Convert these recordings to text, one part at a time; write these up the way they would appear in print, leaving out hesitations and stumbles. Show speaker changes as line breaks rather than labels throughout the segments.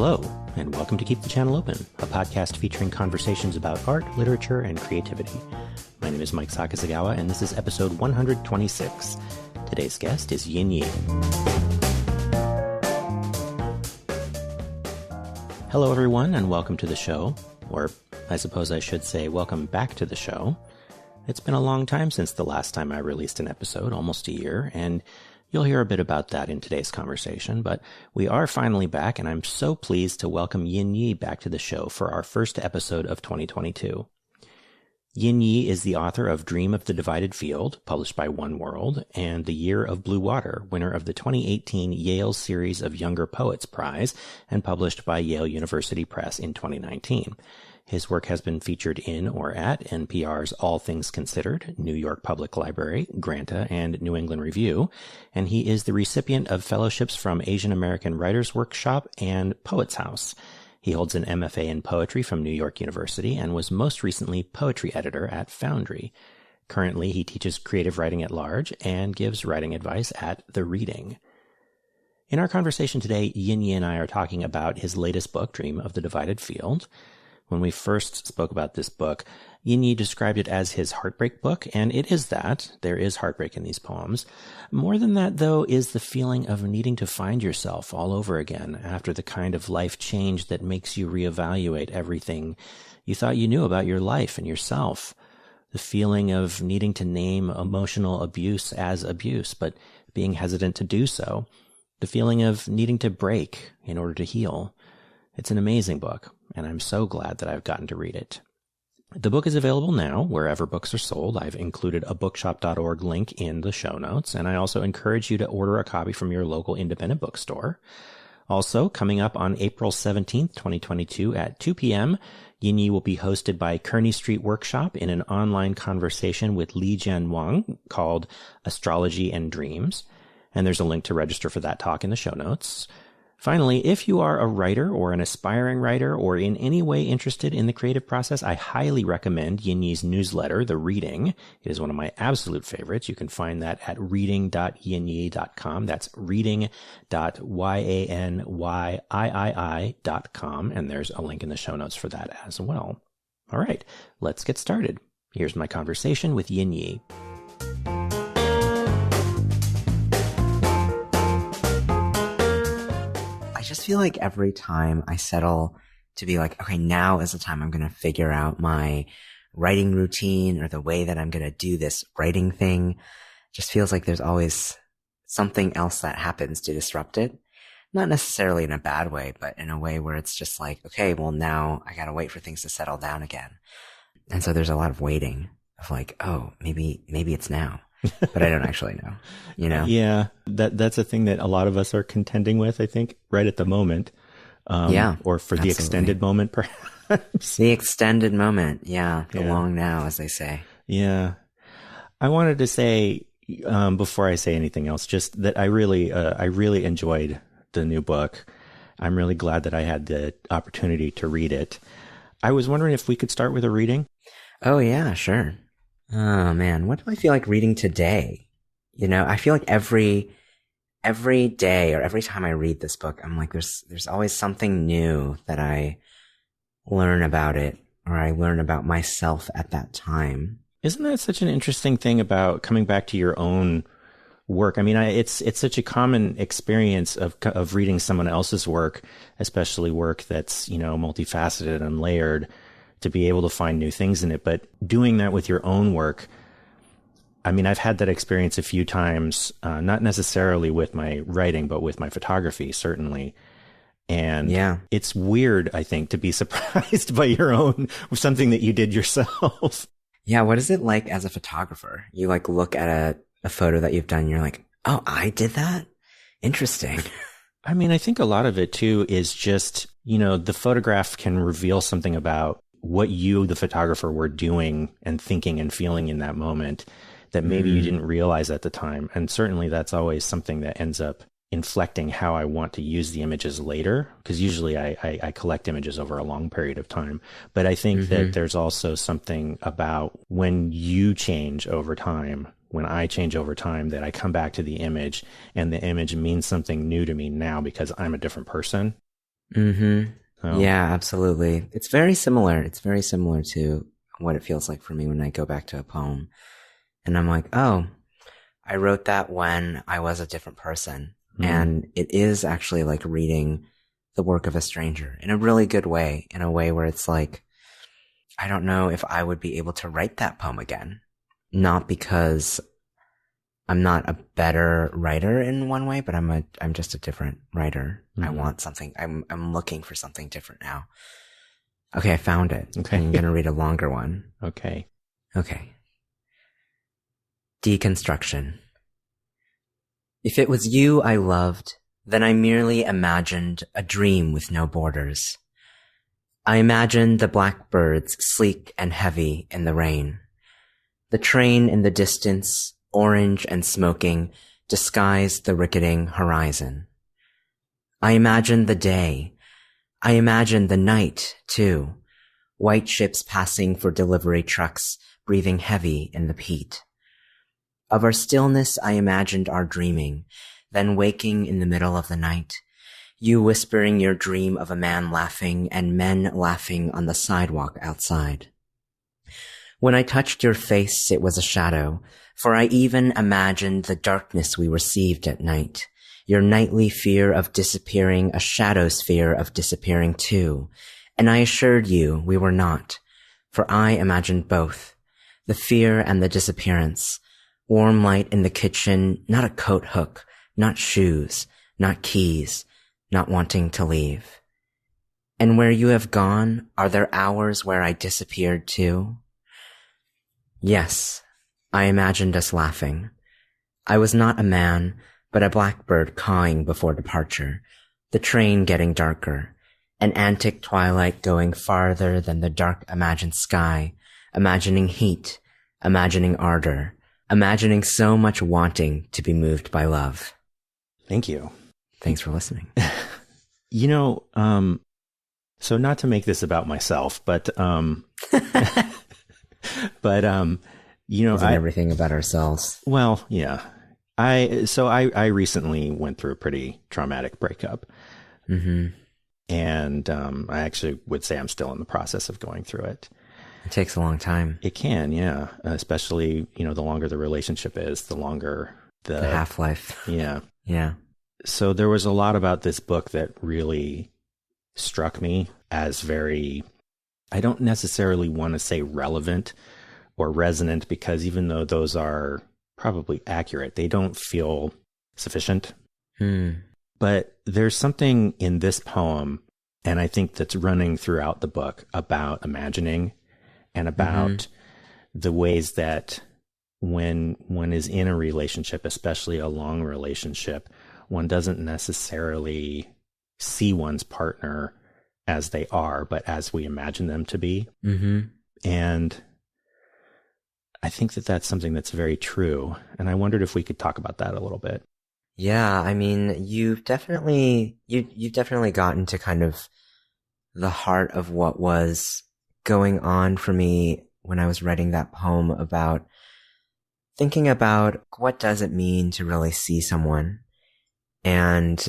Hello, and welcome to Keep the Channel Open, a podcast featuring conversations about art, literature, and creativity. My name is Mike Sakazagawa, and this is episode 126. Today's guest is Yanyi. Hello, everyone, and welcome to the show. Or, I suppose I should say, welcome back to the show. It's been a long time since the last time I released an episode, almost a year, and you'll hear a bit about that in today's conversation, but we are finally back, and I'm so pleased to welcome Yanyi back to the show for our first episode of 2022. Yanyi is the author of Dream of the Divided Field, published by One World, and The Year of Blue Water, winner of the 2018 Yale Series of Younger Poets Prize, and published by Yale University Press in 2019. His work has been featured in or at NPR's All Things Considered, New York Public Library, Granta, and New England Review, and he is the recipient of fellowships from Asian American Writers Workshop and Poets House. He holds an MFA in poetry from New York University and was most recently poetry editor at Foundry. Currently, he teaches creative writing at large and gives writing advice at The Reading. In our conversation today, Yanyi and I are talking about his latest book, Dream of the Divided Field. When we first spoke about this book, Yanyi described it as his heartbreak book, and it is that. There is heartbreak in these poems. More than that, though, is the feeling of needing to find yourself all over again after the kind of life change that makes you reevaluate everything you thought you knew about your life and yourself. The feeling of needing to name emotional abuse as abuse, but being hesitant to do so. The feeling of needing to break in order to heal. It's an amazing book, and I'm so glad that I've gotten to read it. The book is available now wherever books are sold. I've included a bookshop.org link in the show notes, and I also encourage you to order a copy from your local independent bookstore. Also, coming up on April 17th, 2022 at 2 p.m., Yanyi will be hosted by Kearney Street Workshop in an online conversation with Li Jian Wang called Astrology and Dreams, and there's a link to register for that talk in the show notes. Finally, if you are a writer or an aspiring writer or in any way interested in the creative process, I highly recommend Yanyi's newsletter, The Reading. It is one of my absolute favorites. You can find that at reading.yanyi.com. That's reading.yanyi.com. And there's a link in the show notes for that as well. All right, let's get started. Here's my conversation with Yanyi.
I just feel like every time I settle to be like, okay, now is the time I'm going to figure out my writing routine or the way that I'm going to do this writing thing, just feels like there's always something else that happens to disrupt it. Not necessarily in a bad way, but in a way where it's just like, okay, well now I got to wait for things to settle down again. And so there's a lot of waiting of like, oh, maybe it's now. But I don't actually know, you know?
Yeah, that's a thing that a lot of us are contending with, I think, right at the moment.
Yeah.
Or for the extended moment, perhaps.
The extended moment. Yeah. The long now, as they say.
Yeah. I wanted to say, before I say anything else, just that I really enjoyed the new book. I'm really glad that I had the opportunity to read it. I was wondering if we could start with a reading.
Oh, yeah, sure. Oh man, what do I feel like reading today? You know, I feel like every day or every time I read this book, I'm like, there's always something new that I learn about it or I learn about myself at that time.
Isn't that such an interesting thing about coming back to your own work? I mean, it's such a common experience of reading someone else's work, especially work that's, you know, multifaceted and layered, to be able to find new things in it. But doing that with your own work, I mean, I've had that experience a few times, not necessarily with my writing, but with my photography, certainly. And it's weird, I think, to be surprised by your own, something that you did yourself.
Yeah. What is it like as a photographer? You like look at a photo that you've done, and you're like, oh, I did that? Interesting.
I mean, I think a lot of it too is just, you know, the photograph can reveal something about what you, the photographer, were doing and thinking and feeling in that moment that maybe you didn't realize at the time. And certainly that's always something that ends up inflecting how I want to use the images later, because usually I collect images over a long period of time. But I think that there's also something about when you change over time, when I change over time, that I come back to the image and the image means something new to me now because I'm a different person.
Mm-hmm.
So,
Yeah, absolutely. It's very similar. It's very similar to what it feels like for me when I go back to a poem. And I'm like, oh, I wrote that when I was a different person. And it is actually like reading the work of a stranger in a really good way, in a way where it's like, I don't know if I would be able to write that poem again. Not because I'm not a better writer in one way, but I'm just a different writer. I want something. I'm looking for something different now. Okay, I found it.
Okay.
I'm going to read a longer one.
Okay.
Okay. Deconstruction. If it was you I loved, then I merely imagined a dream with no borders. I imagined the blackbirds sleek and heavy in the rain. The train in the distance, orange and smoking, disguised the ricketing horizon. I imagined the day. I imagined the night, too. White ships passing for delivery trucks, breathing heavy in the peat. Of our stillness I imagined our dreaming, then waking in the middle of the night, you whispering your dream of a man laughing and men laughing on the sidewalk outside. When I touched your face, it was a shadow, for I even imagined the darkness we received at night, your nightly fear of disappearing, a shadow's fear of disappearing too, and I assured you we were not, for I imagined both, the fear and the disappearance. Warm light in the kitchen, not a coat hook, not shoes, not keys, not wanting to leave. And where you have gone, are there hours where I disappeared too? Yes, I imagined us laughing. I was not a man, but a blackbird cawing before departure, the train getting darker, an antic twilight going farther than the dark imagined sky, imagining heat, imagining ardor, imagining so much wanting to be moved by love.
Thank you.
Thanks for listening.
You know, so not to make this about myself, but, you know,
Isn't everything about ourselves?
Well, yeah. I recently went through a pretty traumatic breakup.
Mm-hmm.
And, I actually would say I'm still in the process of going through it.
It takes a long time.
It can, yeah. Especially, you know, the longer the relationship is, the longer the
half-life.
Yeah.
Yeah.
So there was a lot about this book that really struck me as very, I don't necessarily want to say relevant or resonant, because even though those are probably accurate, they don't feel sufficient. But there's something in this poem, and I think that's running throughout the book, about imagining and about the ways that when one is in a relationship, especially a long relationship, one doesn't necessarily see one's partner as they are, but as we imagine them to be. And I think that that's something that's very true. And I wondered if we could talk about that a little bit.
Yeah, I mean, you've definitely gotten to kind of the heart of what was going on for me when I was writing that poem, about thinking about what does it mean to really see someone, and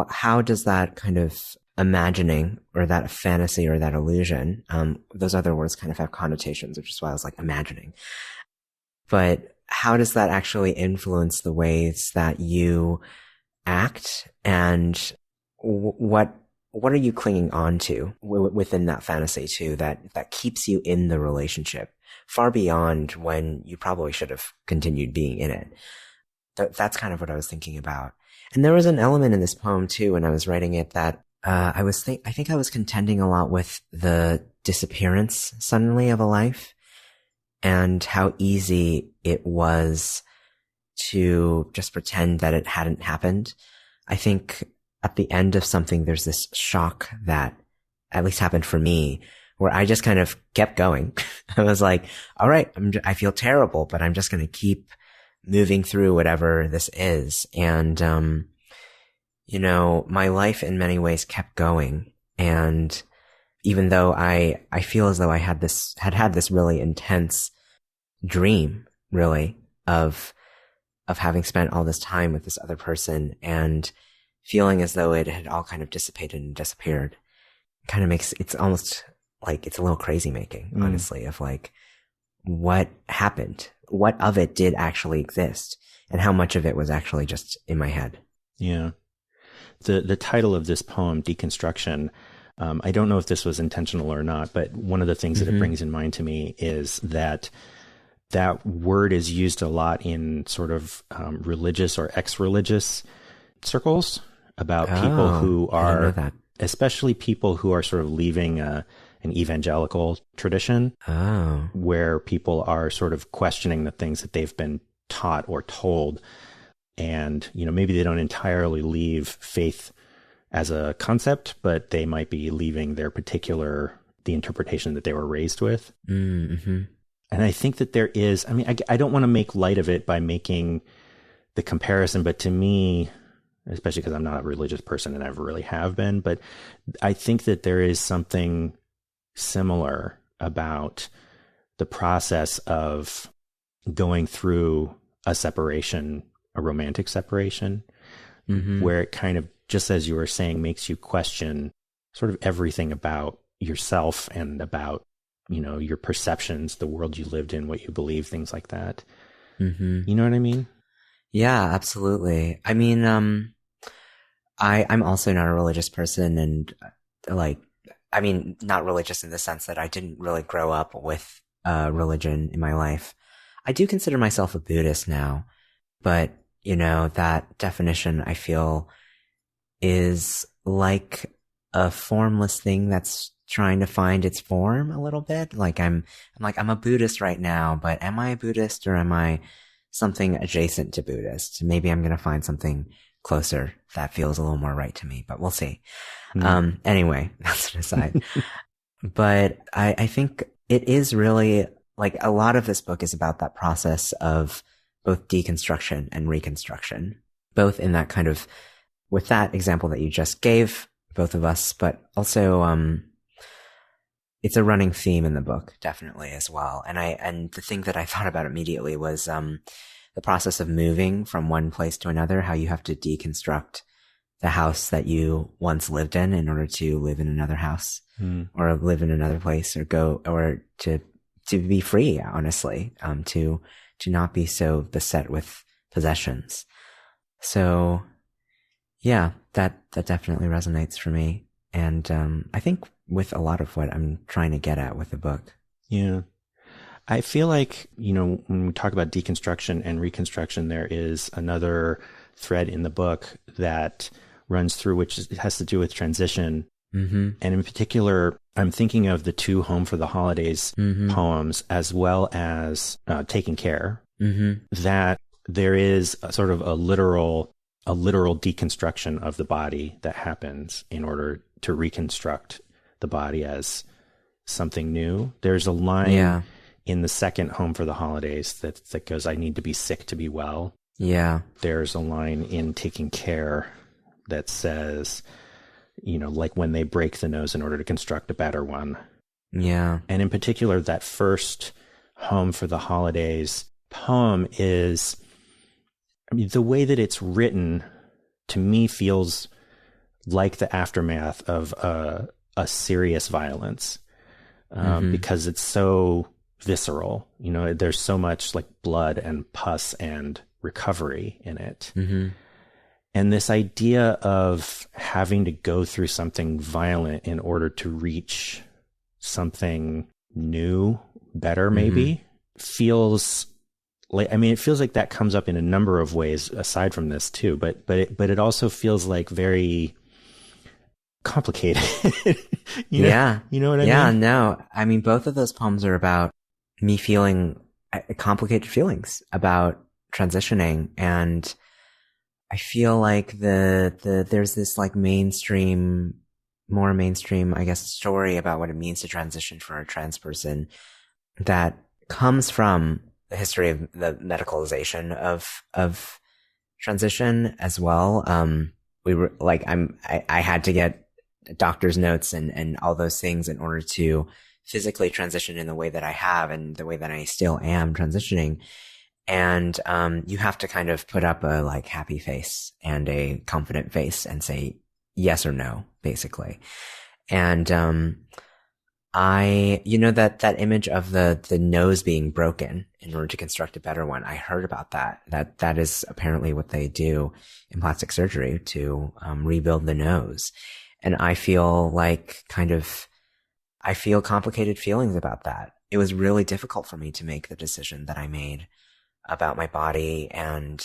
how does that kind of imagining, or that fantasy, or that illusion, those other words kind of have connotations, which is why I was like imagining, but how does that actually influence the ways that you act, and what are you clinging on to within that fantasy too, that keeps you in the relationship far beyond when you probably should have continued being in it? That's kind of what I was thinking about. And there was an element in this poem too, when I was writing it, that I think I was contending a lot with the disappearance suddenly of a life, and how easy it was to just pretend that it hadn't happened. I think at the end of something, there's this shock that at least happened for me, where I just kind of kept going. I was like, all right, I feel terrible, but I'm just going to keep moving through whatever this is. And, you know, my life in many ways kept going. And even though I feel as though I had this really intense dream, really, of having spent all this time with this other person, and feeling as though it had all kind of dissipated and disappeared. Kind of makes, it's almost like it's a little crazy making, honestly, of like, what happened? What of it did actually exist? And how much of it was actually just in my head?
Yeah. The title of this poem, Deconstruction, I don't know if this was intentional or not, but one of the things that it brings in mind to me is that that word is used a lot in sort of religious or ex-religious circles about people who are, especially people who are sort of leaving an evangelical tradition, where people are sort of questioning the things that they've been taught or told. And, you know, maybe they don't entirely leave faith as a concept, but they might be leaving the interpretation that they were raised with. Mm-hmm. And I think that there is, I mean, I don't want to make light of it by making the comparison, but to me, especially because I'm not a religious person and never really have been, but I think that there is something similar about the process of going through a separation, a romantic separation, where it kind of, just as you were saying, makes you question sort of everything about yourself and about, you know, your perceptions, the world you lived in, what you believe, things like that. You know what I mean?
Yeah, absolutely. I mean, I'm also not a religious person, and like, I mean, not religious in the sense that I didn't really grow up with religion in my life. I do consider myself a Buddhist now, but you know, that definition I feel is like a formless thing that's trying to find its form a little bit. Like I'm a Buddhist right now, but am I a Buddhist or am I something adjacent to Buddhist? Maybe I'm going to find something closer that feels a little more right to me, but we'll see. Anyway, that's an aside. But I think it is really like a lot of this book is about that process of both deconstruction and reconstruction, both in that kind of, with that example that you just gave both of us, but also, it's a running theme in the book, definitely as well. And the thing that I thought about immediately was, the process of moving from one place to another, how you have to deconstruct the house that you once lived in order to live in another house or live in another place or go, or to be free, honestly, to not be so beset with possessions. So yeah, that definitely resonates for me. And, I think with a lot of what I'm trying to get at with the book.
Yeah. I feel like, you know, when we talk about deconstruction and reconstruction, there is another thread in the book that runs through, which has to do with transition. And in particular, I'm thinking of the two Home for the Holidays poems, as well as Taking Care, that there is a sort of a literal deconstruction of the body that happens in order to reconstruct the body as something new. There's a line in the second Home for the Holidays that goes, "I need to be sick to be well."
Yeah.
There's a line in Taking Care that says, you know, like when they break the nose in order to construct a better one.
Yeah.
And in particular, that first Home for the Holidays poem is, I mean, the way that it's written to me feels like the aftermath of a serious violence, because it's so visceral. You know, there's so much like blood and pus and recovery in it. And this idea of having to go through something violent in order to reach something new, better, maybe, feels like, I mean, it feels like that comes up in a number of ways aside from this too, but it also feels like very complicated. You know what I mean?
Yeah, no. I mean, both of those poems are about me feeling complicated feelings about transitioning, and I feel like there's this like more mainstream, I guess, story about what it means to transition for a trans person that comes from the history of the medicalization of transition as well. We were like, I had to get doctor's notes and all those things in order to physically transition in the way that I have and the way that I still am transitioning. And you have to kind of put up a like happy face and a confident face and say yes or no, basically. And that image of the nose being broken in order to construct a better one. I heard about that. That is apparently what they do in plastic surgery to rebuild the nose. And I feel complicated feelings about that. It was really difficult for me to make the decision that I made about my body, and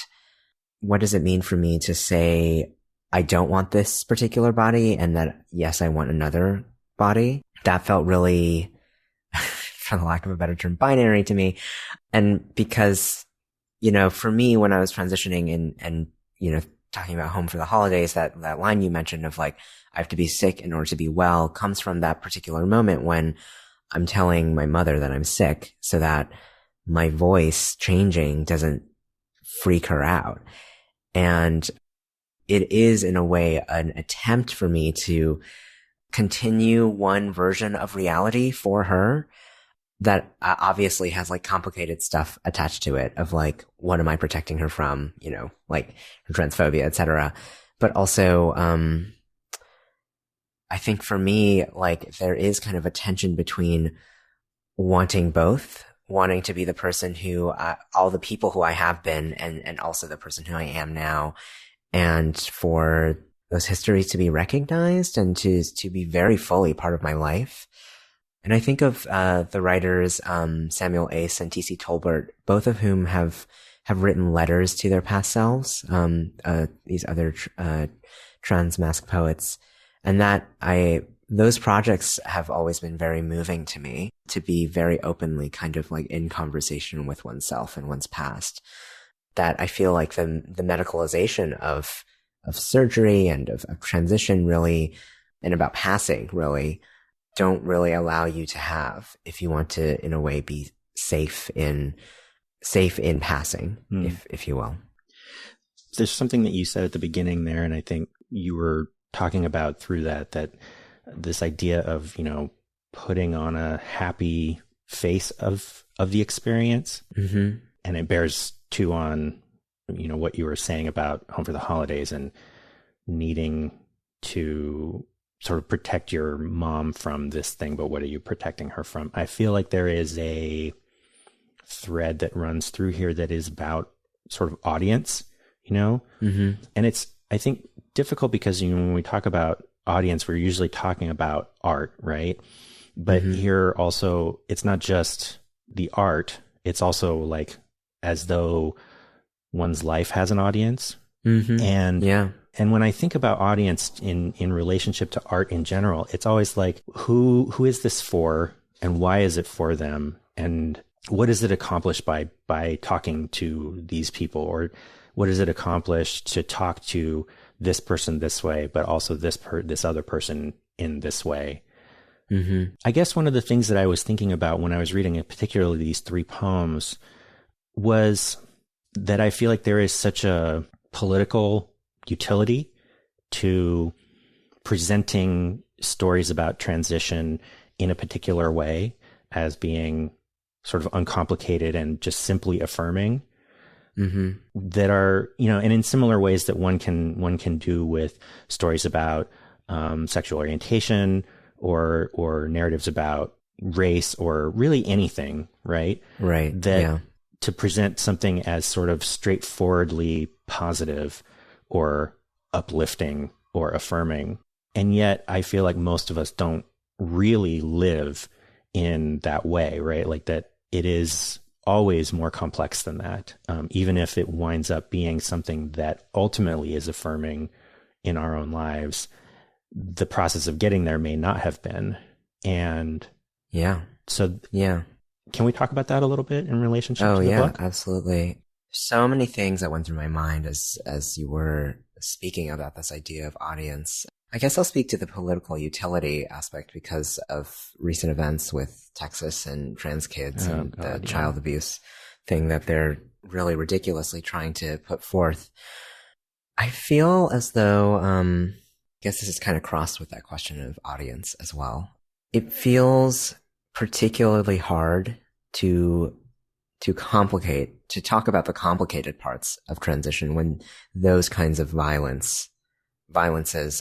what does it mean for me to say I don't want this particular body and that yes, I want another body. That felt really, for the lack of a better term, binary to me. And because, for me, when I was transitioning and talking about home for the holidays, that line you mentioned of like, I have to be sick in order to be well comes from that particular moment when I'm telling my mother that I'm sick so that my voice changing doesn't freak her out. And it is in a way an attempt for me to continue one version of reality for her that obviously has like complicated stuff attached to it of like, what am I protecting her from? Like her transphobia, etc. But also, I think for me, like there is kind of a tension between wanting both, wanting to be the person who, all the people who I have been and also the person who I am now. And for those histories to be recognized and to be very fully part of my life. And I think of the writers Samuel Ace and T.C. Tolbert, both of whom have written letters to their past selves, these other trans-masc poets. And those projects have always been very moving to me, to be very openly kind of like in conversation with oneself and one's past. That I feel like the medicalization of surgery and of transition really, and about passing really, don't really allow you to have if you want to, in a way, be safe in passing, if you will.
There's something that you said at the beginning there, and I think you were talking about through that this idea of, putting on a happy face of the experience. Mm-hmm. And it bears too on, what you were saying about Home for the Holidays and needing to sort of protect your mom from this thing, but what are you protecting her from? I feel like there is a thread that runs through here that is about sort of audience, Mm-hmm. And it's, I think, difficult because, when we talk about audience, we're usually talking about art, right? But mm-hmm. Here also, it's not just the art, it's also like as though one's life has an audience. Mm-hmm. And when I think about audience in relationship to art in general, it's always like, who is this for and why is it for them? And what does it accomplish by talking to these people? Or what does it accomplish to talk to this person this way, but also this other person in this way? Mm-hmm. I guess one of the things that I was thinking about when I was reading it, particularly these 3 poems, was that I feel like there is such a political utility to presenting stories about transition in a particular way as being sort of uncomplicated and just simply affirming. Mm-hmm. That are, and in similar ways that one can do with stories about sexual orientation or narratives about race or really anything, right?
Right.
To present something as sort of straightforwardly positive or uplifting or affirming. And yet I feel like most of us don't really live in that way, right? Like that it is always more complex than that. Even if it winds up being something that ultimately is affirming in our own lives, the process of getting there may not have been. And can we talk about that a little bit in relationship to the book?
Absolutely. So many things that went through my mind as you were speaking about this idea of audience. I guess I'll speak to the political utility aspect because of recent events with Texas and trans kids the child abuse thing that they're really ridiculously trying to put forth. I feel as though, I guess this is kind of crossed with that question of audience as well. It feels particularly hard to to talk about the complicated parts of transition when those kinds of violences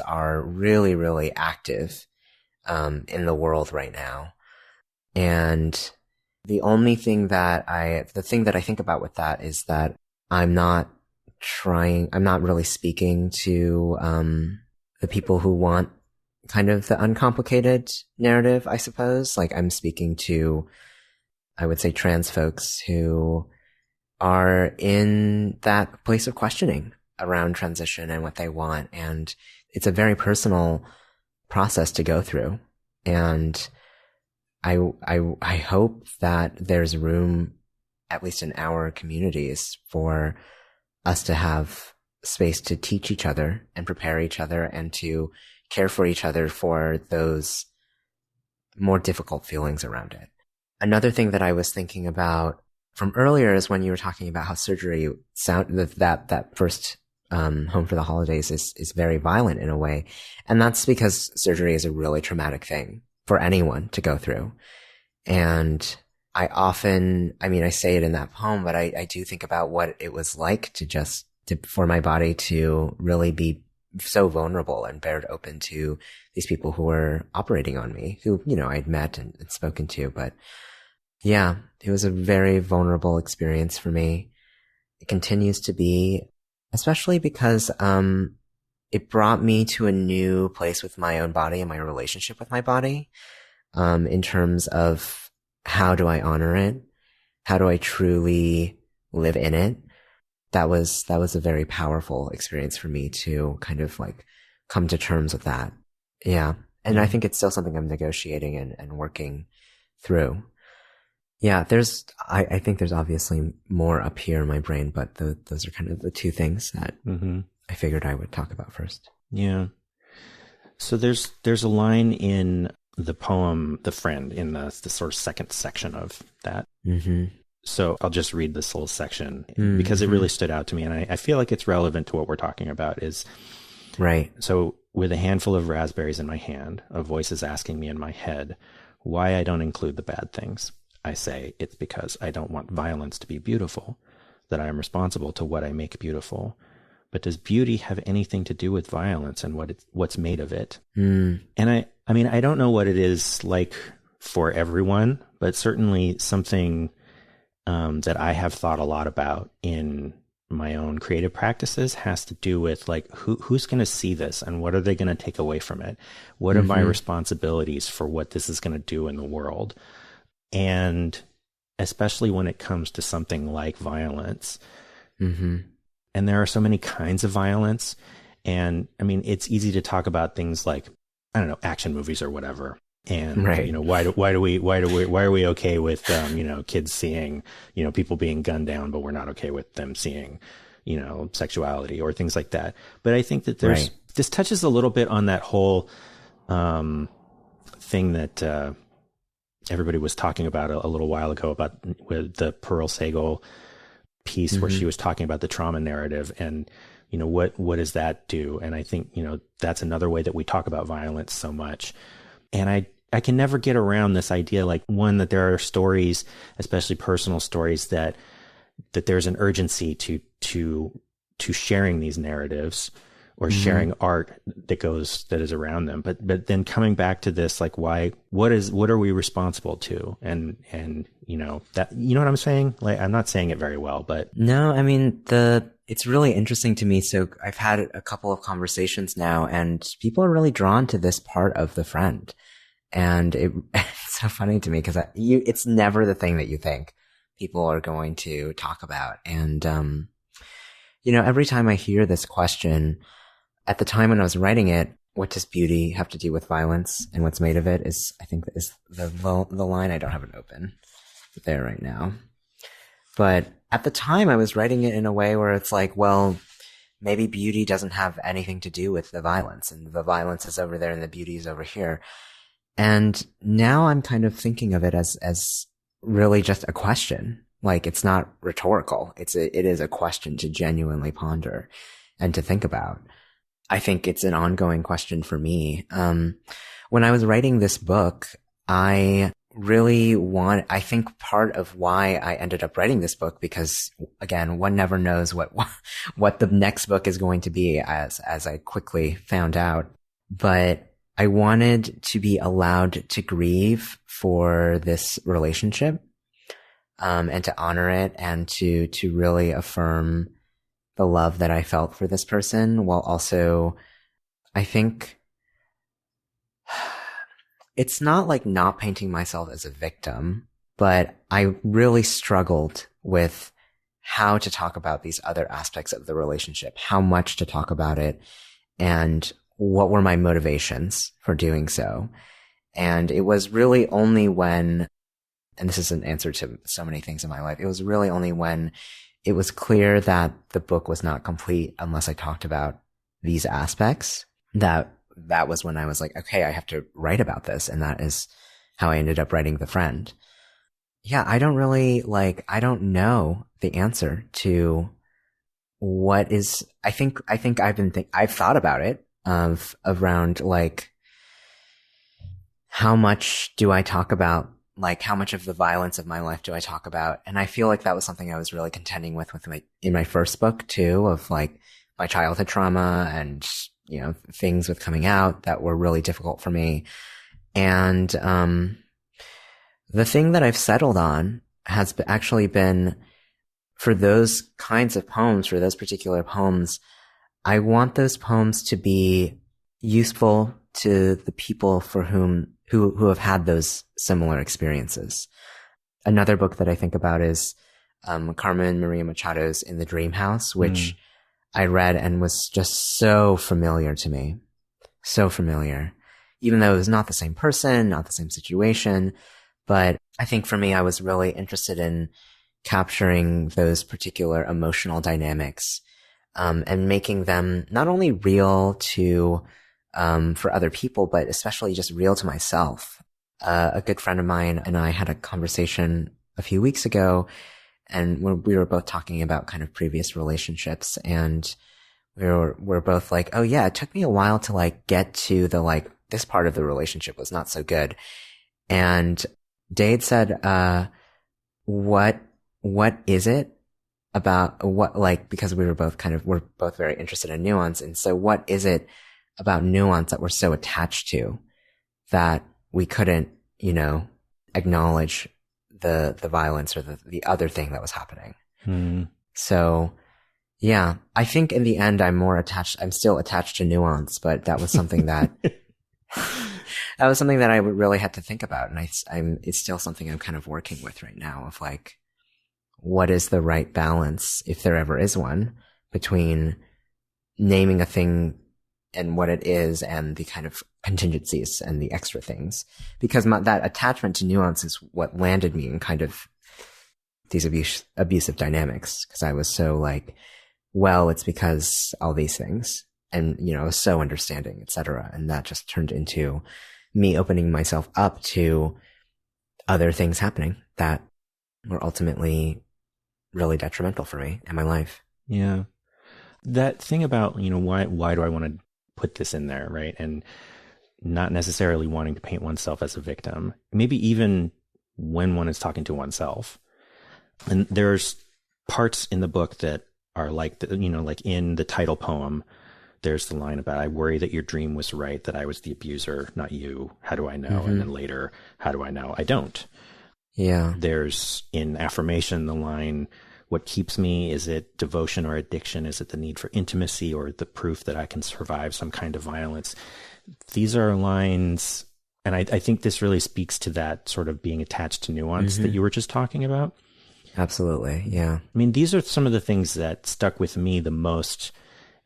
are really, really active, in the world right now. And the thing that I think about with that is that I'm not really speaking to, the people who want kind of the uncomplicated narrative, I suppose. Like, I'm speaking to, I would say, trans folks who are in that place of questioning around transition and what they want. And it's a very personal process to go through. And I hope that there's room, at least in our communities, for us to have space to teach each other and prepare each other and to care for each other for those more difficult feelings around it. Another thing that I was thinking about from earlier is when you were talking about how surgery that first Home for the Holidays is very violent in a way. And that's because surgery is a really traumatic thing for anyone to go through. And I say it in that poem, but I do think about what it was like for my body to really be so vulnerable and bared open to these people who were operating on me, who, I'd met and spoken to. But yeah, it was a very vulnerable experience for me. It continues to be, especially because it brought me to a new place with my own body and my relationship with my body, in terms of how do I honor it? How do I truly live in it? That was a very powerful experience for me to kind of like come to terms with that. Yeah. And I think it's still something I'm negotiating and working through. Yeah, I think there's obviously more up here in my brain, but those are kind of the two things that I figured I would talk about first.
Yeah. So there's a line in the poem, The Friend, in the sort of second section of that. Mm-hmm. So I'll just read this little section because it really stood out to me. And I feel like it's relevant to what we're talking about is,
right.
So with a handful of raspberries in my hand, a voice is asking me in my head why I don't include the bad things. I say it's because I don't want violence to be beautiful, that I am responsible to what I make beautiful. But does beauty have anything to do with violence and what's made of it? And I don't know what it is like for everyone, but certainly something that I have thought a lot about in my own creative practices has to do with like who's going to see this and what are they going to take away from it? What are my responsibilities for what this is going to do in the world? And especially when it comes to something like violence. And there are so many kinds of violence. And I mean, it's easy to talk about things like, I don't know, action movies or whatever. And,
right.
Why are we okay with, kids seeing, people being gunned down, but we're not okay with them seeing, sexuality or things like that. But I think that this touches a little bit on that whole, thing that, everybody was talking about a little while ago with the Pearl Sagal piece where she was talking about the trauma narrative and, what does that do? And I think, that's another way that we talk about violence so much. And I can never get around this idea, like one, that there are stories, especially personal stories, that there's an urgency to sharing these narratives or sharing art that is around them. But then coming back to this, like, what are we responsible to? And, that, what I'm saying? Like, I'm not saying it very well, but.
No, I mean, it's really interesting to me. So I've had a couple of conversations now and people are really drawn to this part of The Friend. And it's so funny to me because it's never the thing that you think people are going to talk about. And, every time I hear this question, at the time when I was writing it, what does beauty have to do with violence and what's made of it is the line. I don't have it open there right now. But at the time I was writing it in a way where it's like, well, maybe beauty doesn't have anything to do with the violence and the violence is over there and the beauty is over here. And now I'm kind of thinking of it as really just a question. Like, it's not rhetorical. It is a question to genuinely ponder and to think about. I think it's an ongoing question for me. When I was writing this book, I really I think part of why I ended up writing this book, because again, one never knows what the next book is going to be, as I quickly found out. But I wanted to be allowed to grieve for this relationship, and to honor it, and to really affirm the love that I felt for this person, while also, I think, it's not like not painting myself as a victim, but I really struggled with how to talk about these other aspects of the relationship, how much to talk about it, and what were my motivations for doing so. And it was really only when, and this is an answer to so many things in my life, it was really only when it was clear that the book was not complete unless I talked about these aspects, that was when I was like, okay, I have to write about this. And that is how I ended up writing The Friend. Yeah, I don't know the answer to what is, I think I've thought about it, around like, how much do I talk about, like, how much of the violence of my life do I talk about? And I feel like that was something I was really contending with in my first book too, of like my childhood trauma and, you know, things with coming out that were really difficult for me. And, the thing that I've settled on has actually been, for those kinds of poems, for those particular poems, I want those poems to be useful to the people for who have had those similar experiences. Another book that I think about is Carmen Maria Machado's In the Dream House, which I read and was just so familiar to me. So familiar. Even though it was not the same person, not the same situation. But I think for me, I was really interested in capturing those particular emotional dynamics, and making them not only real to, for other people, but especially just real to myself. A good friend of mine and I had a conversation a few weeks ago, and we were both talking about kind of previous relationships, and we're both like, oh yeah, it took me a while to like get to the, like, this part of the relationship was not so good. And Dade said, what is it about what, like, because we're both very interested in nuance. And so what is it about nuance that we're so attached to that we couldn't, you know, acknowledge the violence or the other thing that was happening? So yeah, I think in the end, I'm still attached to nuance, but that was something that, that was something that I really had to think about. And it's still something I'm kind of working with right now, of like, what is the right balance, if there ever is one, between naming a thing and what it is and the kind of contingencies and the extra things. Because that attachment to nuance is what landed me in kind of these abusive dynamics. Because I was so like, well, it's because all these things. And, you know, I was so understanding, etc. And that just turned into me opening myself up to other things happening that were ultimately really detrimental for me and my life.
Yeah. That thing about, you know, why do I want to put this in there, right? And not necessarily wanting to paint oneself as a victim, maybe even when one is talking to oneself. And there's parts in the book that are like, you know, like in the title poem, there's the line about, I worry that your dream was right, that I was the abuser, not you. How do I know? Mm-hmm. And then later, how do I know? I don't.
Yeah.
There's in affirmation, the line, what keeps me? Is it devotion or addiction? Is it the need for intimacy or the proof that I can survive some kind of violence? These are lines, and I think this really speaks to that sort of being attached to nuance that you were just talking about.
Absolutely. Yeah.
I mean, these are some of the things that stuck with me the most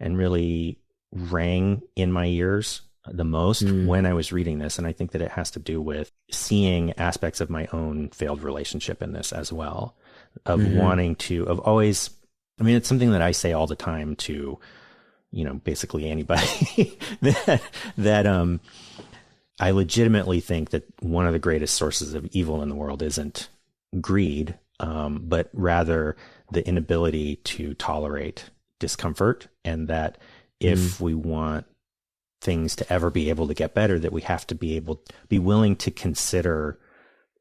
and really rang in my ears the most when I was reading this. And I think that it has to do with seeing aspects of my own failed relationship in this as well, of wanting to, of always, I mean, it's something that I say all the time to, you know, basically anybody that I legitimately think that one of the greatest sources of evil in the world isn't greed, but rather the inability to tolerate discomfort, and that if we want things to ever be able to get better, that we have to be willing to consider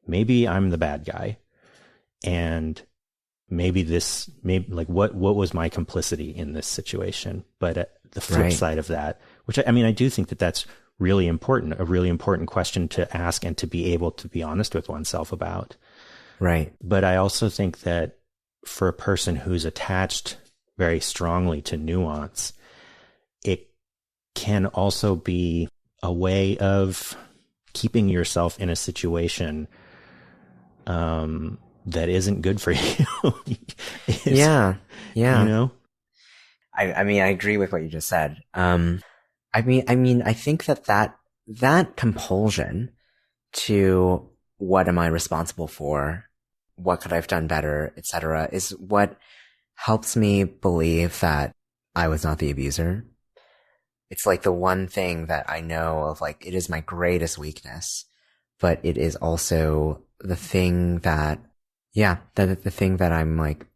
maybe I'm the bad guy, and maybe like what was my complicity in this situation? But the flip side of that, which I mean, I do think that that's really important, a really important question to ask and to be able to be honest with oneself about.
Right.
But I also think that for a person who's attached very strongly to nuance, it can also be a way of keeping yourself in a situation that isn't good for you.
Yeah.
You know?
I mean, I agree with what you just said. I think that compulsion to what am I responsible for, what could I have done better, etc., is what helps me believe that I was not the abuser. It's like the one thing that I know of, like, it is my greatest weakness, but it is also the thing that, the thing that I'm like,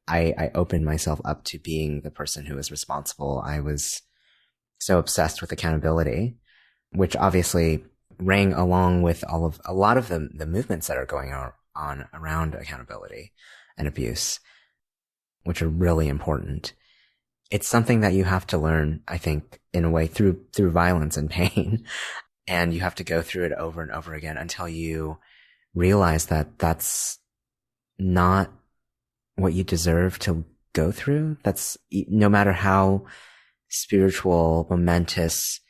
I opened myself up to being the person who was responsible. I was so obsessed with accountability, which obviously rang along with a lot of the movements that are going on around accountability and abuse, which are really important. It's something that you have to learn, I think, in a way through violence and pain. And you have to go through it over and over again until you realize that that's not what you deserve to go through. That's, no matter how spiritual, momentous,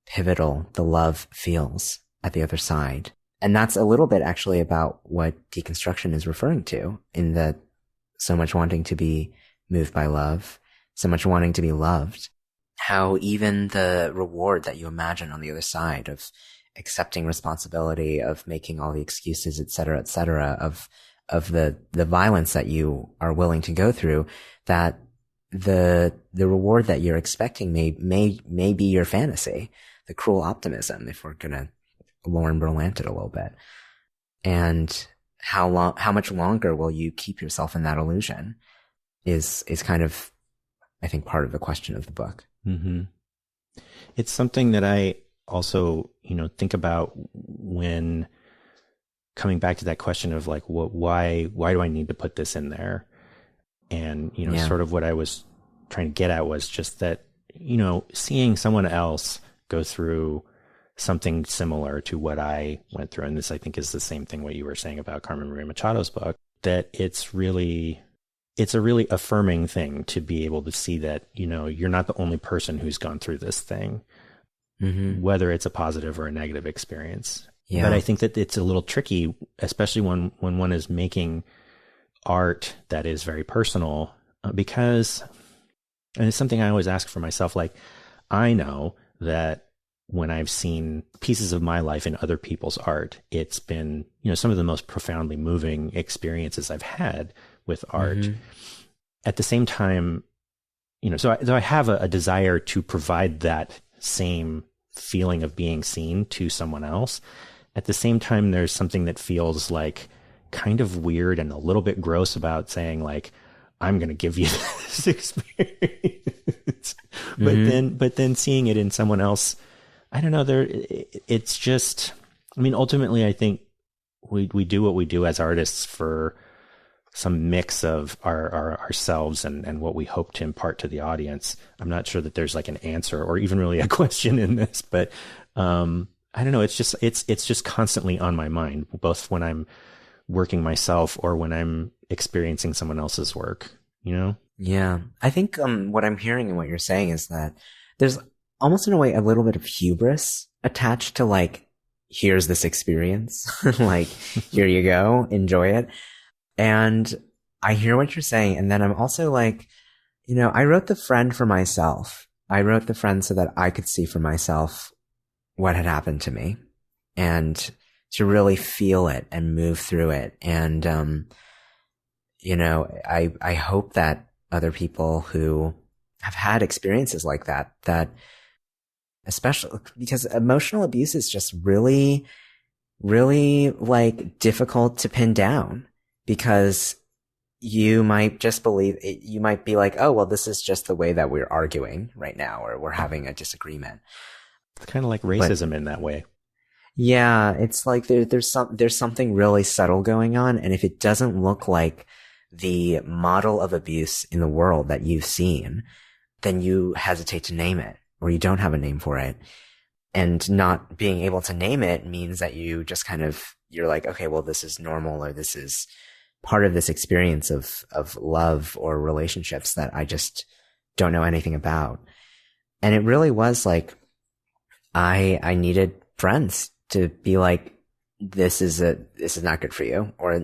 pivotal the love feels at the other side. And that's a little bit actually about what deconstruction is referring to, in that so much wanting to be moved by love, so much wanting to be loved, how even the reward that you imagine on the other side of accepting responsibility, of making all the excuses, et cetera, of the violence that you are willing to go through, that the reward that you're expecting may be your fantasy, the cruel optimism, if we're gonna Lauren Berlant it a little bit. And how much longer will you keep yourself in that illusion is kind of, I think, part of the question of the book.
Mm-hmm. It's something that I also, think about when coming back to that question of like, why do I need to put this in there? And, sort of what I was trying to get at was just that, seeing someone else go through something similar to what I went through. And this, I think, is the same thing what you were saying about Carmen Maria Machado's book, that it's a really affirming thing to be able to see that, you're not the only person who's gone through this thing, whether it's a positive or a negative experience. Yeah. But I think that it's a little tricky, especially when one is making art that is very personal, because, and it's something I always ask for myself, like, I know that when I've seen pieces of my life in other people's art, it's been, some of the most profoundly moving experiences I've had with art. At the same time, so I have a desire to provide that same feeling of being seen to someone else. At the same time, there's something that feels like kind of weird and a little bit gross about saying, like, I'm going to give you this experience. But then seeing it in someone else, I don't know, it's just, I mean, ultimately, I think we do what we do as artists for some mix of ourselves and what we hope to impart to the audience. I'm not sure that there's like an answer or even really a question in this, but I don't know. It's just constantly on my mind, both when I'm working myself or when I'm experiencing someone else's work, Yeah.
I think what I'm hearing and what you're saying is that there's almost in a way a little bit of hubris attached to, like, here's this experience, like, here you go, enjoy it. And I hear what you're saying. And then I'm also like, I wrote The Friend for myself. I wrote The Friend so that I could see for myself what had happened to me and to really feel it and move through it. And, I hope that other people who have had experiences like that especially because emotional abuse is just really, really, like, difficult to pin down, because you might just believe it, you might be like, oh, well, this is just the way that we're arguing right now, or we're having a disagreement.
It's kind of like racism in that way.
Yeah, it's like there's something really subtle going on, and if it doesn't look like the model of abuse in the world that you've seen, then you hesitate to name it, or you don't have a name for it. And not being able to name it means that you just kind of, you're like, okay, well, this is normal, or this is part of this experience of love or relationships that I just don't know anything about. And it really was like, I needed friends to be like, this is not good for you, or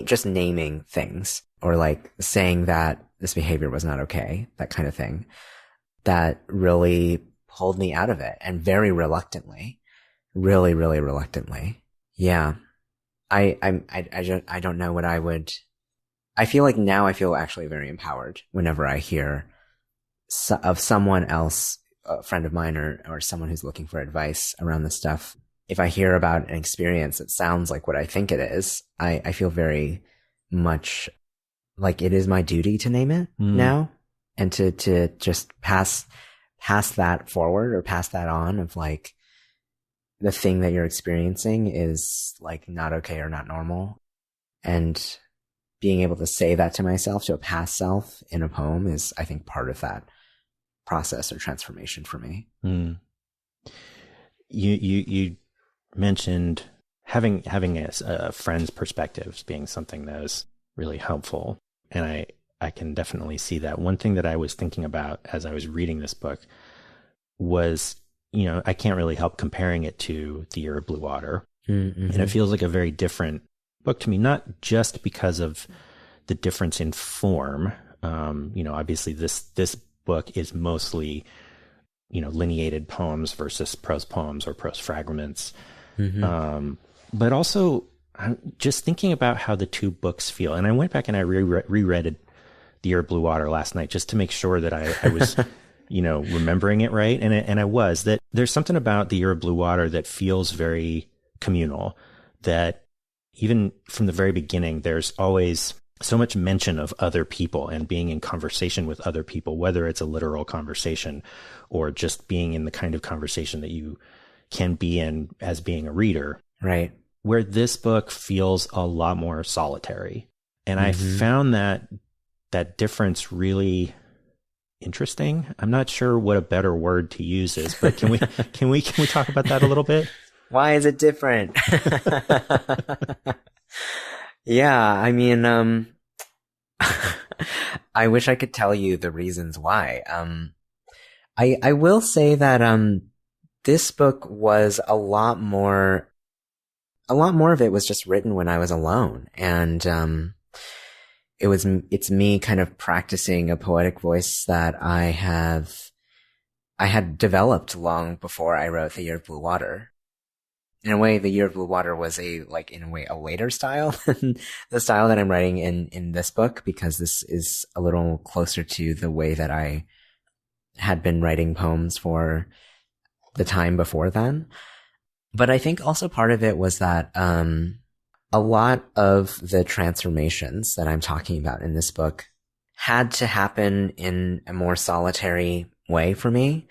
just naming things, or like saying that this behavior was not okay, that kind of thing, that really pulled me out of it, and very reluctantly, really, really reluctantly. Yeah. I don't know what I would, I feel like now I feel actually very empowered whenever I hear of someone else, a friend of mine, or someone who's looking for advice around this stuff. If I hear about an experience that sounds like what I think it is, I feel very much like it is my duty to name it now, and to just pass that forward, or pass that on, of like, the thing that you're experiencing is like not okay or not normal. And being able to say that to myself, to a past self, in a poem is, I think, part of that process or transformation for me.
You mentioned having a friend's perspectives being something that is really helpful, and I can definitely see that. One thing that I was thinking about as I was reading this book was, I can't really help comparing it to The Year of Blue Water. Mm-hmm. And it feels like a very different book to me, not just because of the difference in form. Obviously this book is mostly, lineated poems versus prose poems or prose fragments. Mm-hmm. But also I'm just thinking about how the two books feel. And I went back and I reread The Year of Blue Water last night just to make sure that I was, remembering it right. And I was, that there's something about The Year of Blue Water that feels very communal, that even from the very beginning, there's always so much mention of other people and being in conversation with other people, whether it's a literal conversation or just being in the kind of conversation that you can be in as being a reader.
Right.
Where this book feels a lot more solitary. And I found that difference really interesting. I'm not sure what a better word to use is, but can we talk about that a little bit?
Why is it different? Yeah, I mean, I wish I could tell you the reasons why. I will say that this book was a lot more of it was just written when I was alone, and it's me kind of practicing a poetic voice that I had developed long before I wrote The Year of Blue Water. In a way, The Year of Blue Water was a later style than the style that I'm writing in this book, because this is a little closer to the way that I had been writing poems for the time before then. But I think also part of it was that a lot of the transformations that I'm talking about in this book had to happen in a more solitary way for me.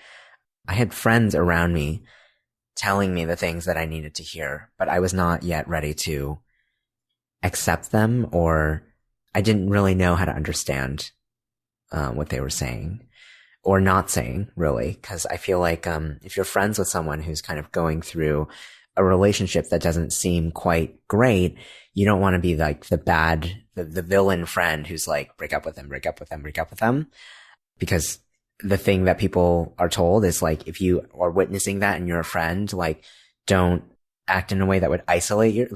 I had friends around me telling me the things that I needed to hear, but I was not yet ready to accept them, or I didn't really know how to understand what they were saying or not saying, really. Because I feel like if you're friends with someone who's kind of going through a relationship that doesn't seem quite great, you don't want to be like the villain friend who's like, break up with them, break up with them, break up with them. Because the thing that people are told is like, if you are witnessing that and you're a friend, like, don't act in a way that would isolate you,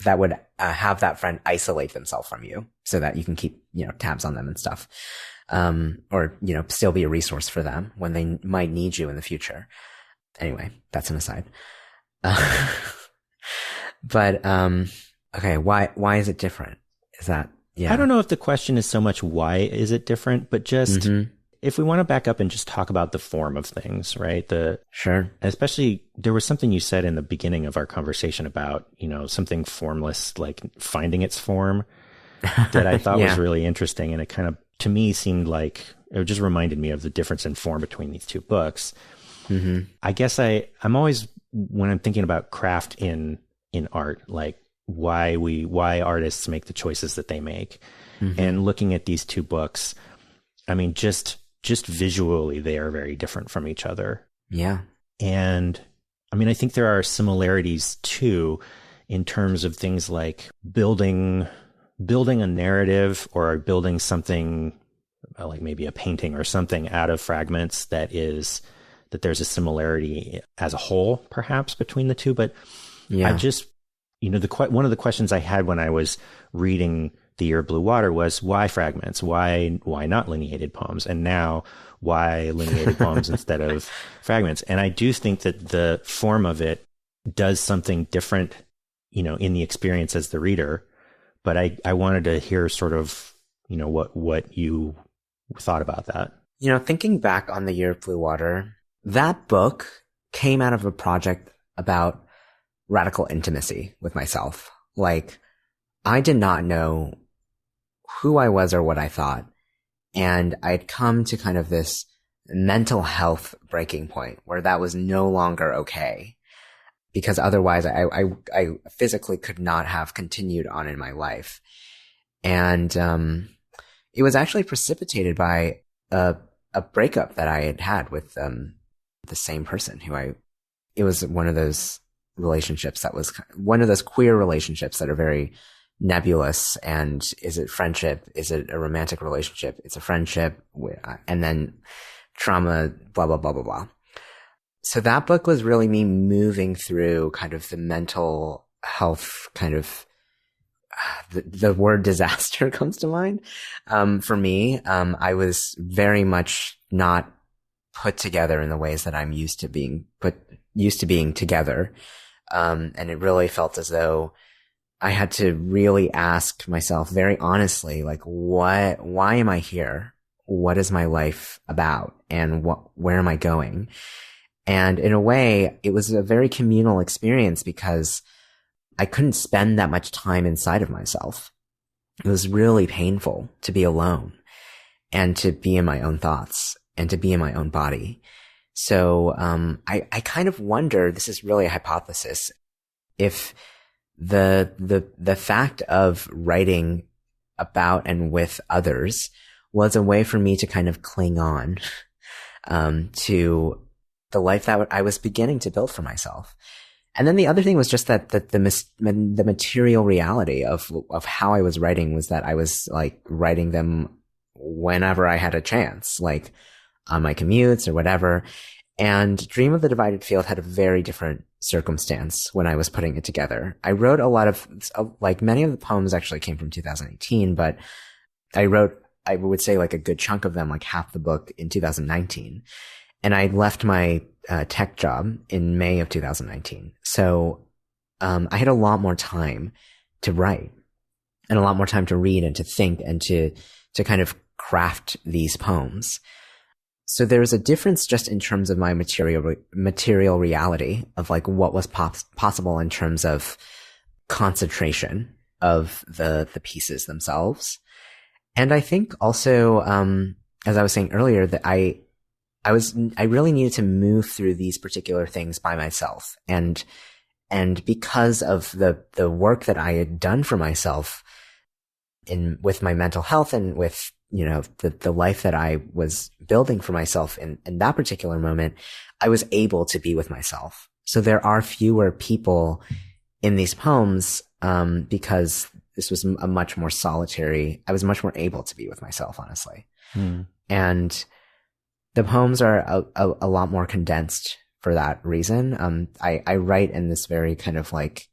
that would have that friend isolate themselves from you, so that you can keep, tabs on them and stuff. Or, still be a resource for them when they might need you in the future. Anyway, that's an aside. But, okay. Why is it different? Is that, yeah.
I don't know if the question is so much why is it different, but just if we want to back up and just talk about the form of things, right?
Sure.
Especially, there was something you said in the beginning of our conversation about, something formless, like finding its form, that I thought was really interesting. And it kind of, to me, seemed like it just reminded me of the difference in form between these two books. I guess I'm always when I'm thinking about craft in art, like why artists make the choices that they make, and looking at these two books, I mean, just visually, they are very different from each other.
Yeah.
And I mean, I think there are similarities too, in terms of things like building a narrative or building something like maybe a painting or something out of fragments that there's a similarity as a whole, perhaps, between the two. But yeah, I just, one of the questions I had when I was reading The Year of Blue Water was, why fragments? Why not lineated poems? And now, why lineated poems instead of fragments? And I do think that the form of it does something different, in the experience as the reader. But I wanted to hear sort of, what you thought about that.
Thinking back on The Year of Blue Water, that book came out of a project about radical intimacy with myself. Like, I did not know who I was or what I thought. And I'd come to kind of this mental health breaking point where that was no longer okay, because otherwise I physically could not have continued on in my life. And it was actually precipitated by a breakup that I had with the same person it was one of those relationships that was one of those queer relationships that are very nebulous. And is it friendship? Is it a romantic relationship? It's a friendship. And then trauma, blah, blah, blah, blah, blah. So that book was really me moving through kind of the mental health kind of, the word disaster comes to mind. For me, I was very much not put together in the ways that I'm used to being together. And it really felt as though I had to really ask myself very honestly, like, why am I here? What is my life about? And where am I going? And in a way, it was a very communal experience because I couldn't spend that much time inside of myself. It was really painful to be alone and to be in my own thoughts and to be in my own body. So, I kind of wonder, this is really a hypothesis, if the fact of writing about and with others was a way for me to kind of cling on, to the life that I was beginning to build for myself. And then the other thing was just that the material reality of how I was writing was that I was like writing them whenever I had a chance, like on my commutes or whatever. And Dream of the Divided Field had a very different circumstance when I was putting it together. I wrote a lot of, like, many of the poems actually came from 2018, but I would say like a good chunk of them, like half the book, in 2019. And I left my tech job in May of 2019. So I had a lot more time to write and a lot more time to read and to think and to kind of craft these poems. So there was a difference just in terms of my material reality of like what was possible in terms of concentration of the pieces themselves. And I think also, as I was saying earlier, that I really needed to move through these particular things by myself. And because of the work that I had done for myself with my mental health and with, the life that I was building for myself in that particular moment, I was able to be with myself. So there are fewer people in these poems, because this was a much more solitary, I was much more able to be with myself, honestly. And the poems are a lot more condensed for that reason. I write in this very kind of like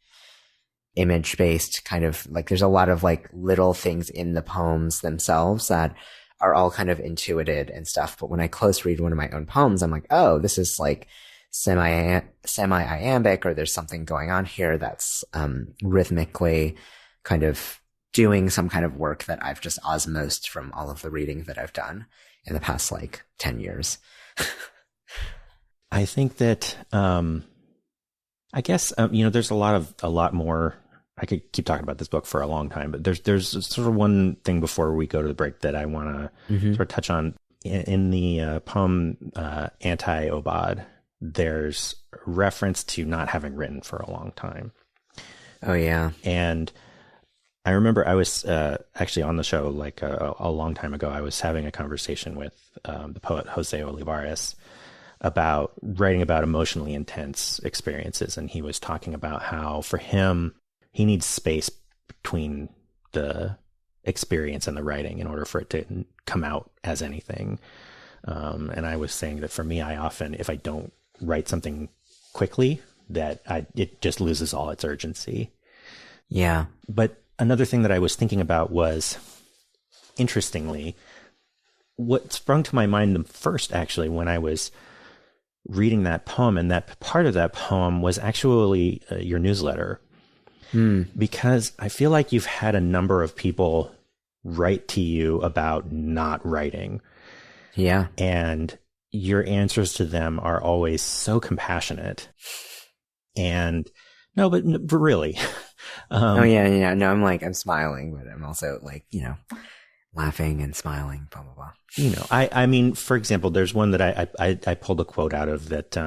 image based kind of like, there's a lot of like little things in the poems themselves that are all kind of intuited and stuff. But when I close read one of my own poems, I'm like, oh, this is like semi-iambic, or there's something going on here that's rhythmically kind of doing some kind of work that I've just osmosed from all of the reading that I've done in the past like 10 years.
I think that, I guess, there's a lot more. I could keep talking about this book for a long time, but there's sort of one thing before we go to the break that I want to sort of touch on. In the poem Anti-Obad, there's reference to not having written for a long time.
Oh, yeah.
And I remember I was actually on the show like a long time ago. I was having a conversation with the poet Jose Olivares about writing about emotionally intense experiences. And he was talking about how for him, he needs space between the experience and the writing in order for it to come out as anything. And I was saying that for me, I often, if I don't write something quickly, that it just loses all its urgency.
Yeah.
But another thing that I was thinking about was, interestingly, what sprung to my mind the first, actually, when I was reading that poem, and that part of that poem was actually your newsletter. Because I feel like you've had a number of people write to you about not writing.
Yeah.
And your answers to them are always so compassionate. And no, but really.
Oh, yeah. No, I'm smiling, but I'm also like, laughing and smiling, blah, blah, blah.
I mean, for example, there's one that I pulled a quote out of that,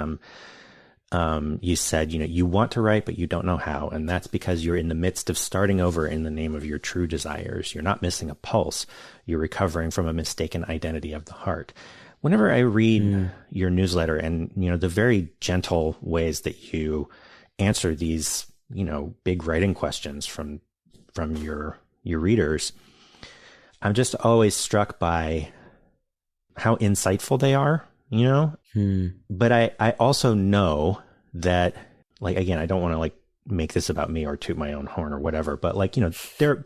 you said, you want to write, but you don't know how. And that's because you're in the midst of starting over in the name of your true desires. You're not missing a pulse. You're recovering from a mistaken identity of the heart. Whenever I read your newsletter and, the very gentle ways that you answer these, big writing questions from your readers, I'm just always struck by how insightful they are, But I also know that, like, again, I don't want to like make this about me or toot my own horn or whatever, but like, there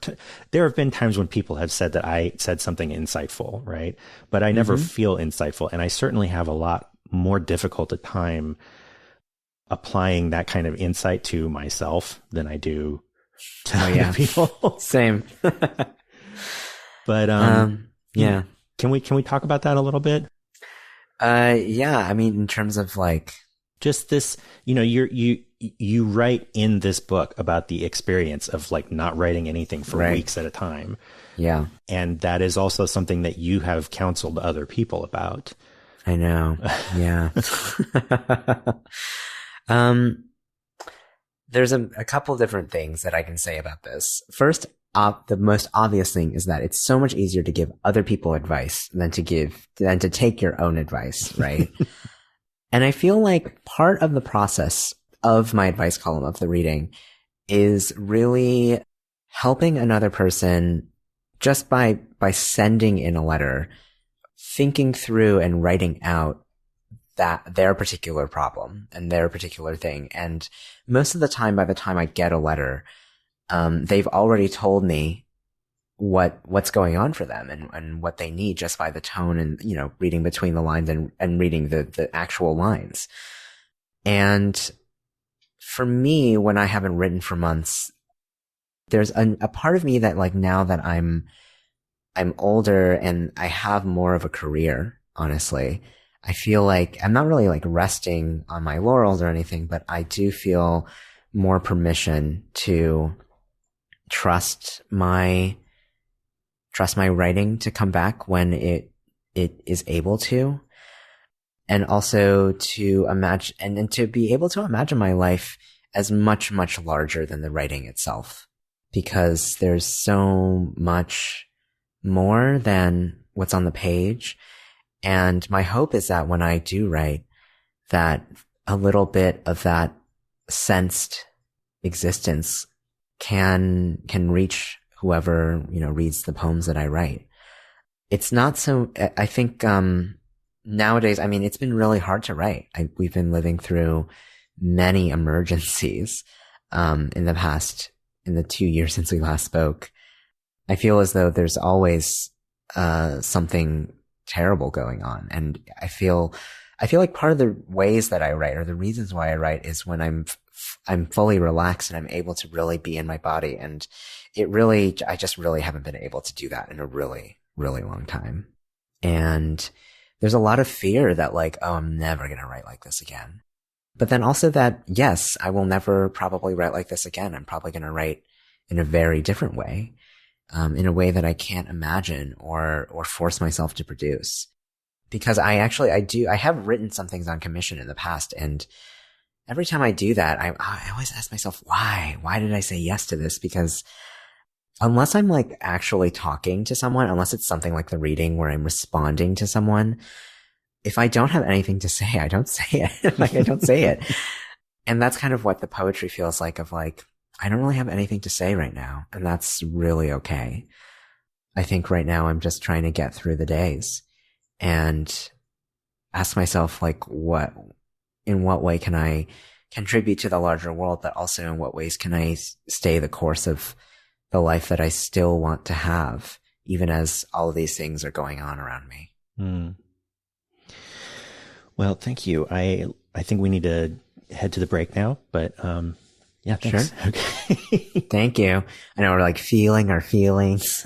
have been times when people have said that I said something insightful, right? But I never feel insightful. And I certainly have a lot more difficult a time applying that kind of insight to myself than I do to other people.
Same.
But,
yeah.
Can we talk about that a little bit?
Yeah. I mean, in terms of like,
just this, you write in this book about the experience of like not writing anything for weeks at a time.
Yeah. And
that is also something that you have counseled other people about.
I know. Yeah. There's a couple different things that I can say about this. First, the most obvious thing is that it's so much easier to give other people advice than to take your own advice, right? And I feel like part of the process of my advice column of the reading is really helping another person just by sending in a letter, thinking through and writing out that their particular problem and their particular thing. And most of the time, by the time I get a letter, they've already told me what's going on for them and what they need just by the tone and, reading between the lines and reading the actual lines. And for me, when I haven't written for months, there's a part of me that like now that I'm older and I have more of a career, honestly, I feel like I'm not really like resting on my laurels or anything, but I do feel more permission to trust my writing to come back when it is able to. And also to imagine and to be able to imagine my life as much, much larger than the writing itself, because there's so much more than what's on the page. And my hope is that when I do write, that a little bit of that sensed existence can reach whoever, reads the poems that I write. It's not so, I think, nowadays, I mean, it's been really hard to write. We've been living through many emergencies, in the 2 years since we last spoke. I feel as though there's always, something terrible going on. And I feel like part of the ways that I write or the reasons why I write is when I'm fully relaxed and I'm able to really be in my body. And I just really haven't been able to do that in a really, really long time. And there's a lot of fear that like, oh, I'm never going to write like this again. But then also that, yes, I will never probably write like this again. I'm probably going to write in a very different way. In a way that I can't imagine or force myself to produce. Because I have written some things on commission in the past, and every time I do that, I always ask myself, why? Why did I say yes to this? Because unless I'm like actually talking to someone, unless it's something like the reading where I'm responding to someone, if I don't have anything to say, I don't say it. Like, I don't say it. And that's kind of what the poetry feels like, of like, I don't really have anything to say right now. And that's really okay. I think right now I'm just trying to get through the days and ask myself, like, in what way can I contribute to the larger world, but also in what ways can I stay the course of the life that I still want to have, even as all of these things are going on around me.
Well, thank you. I think we need to head to the break now, but yeah, thanks.
Sure.
Okay.
Thank you. I know we're like feeling our feelings.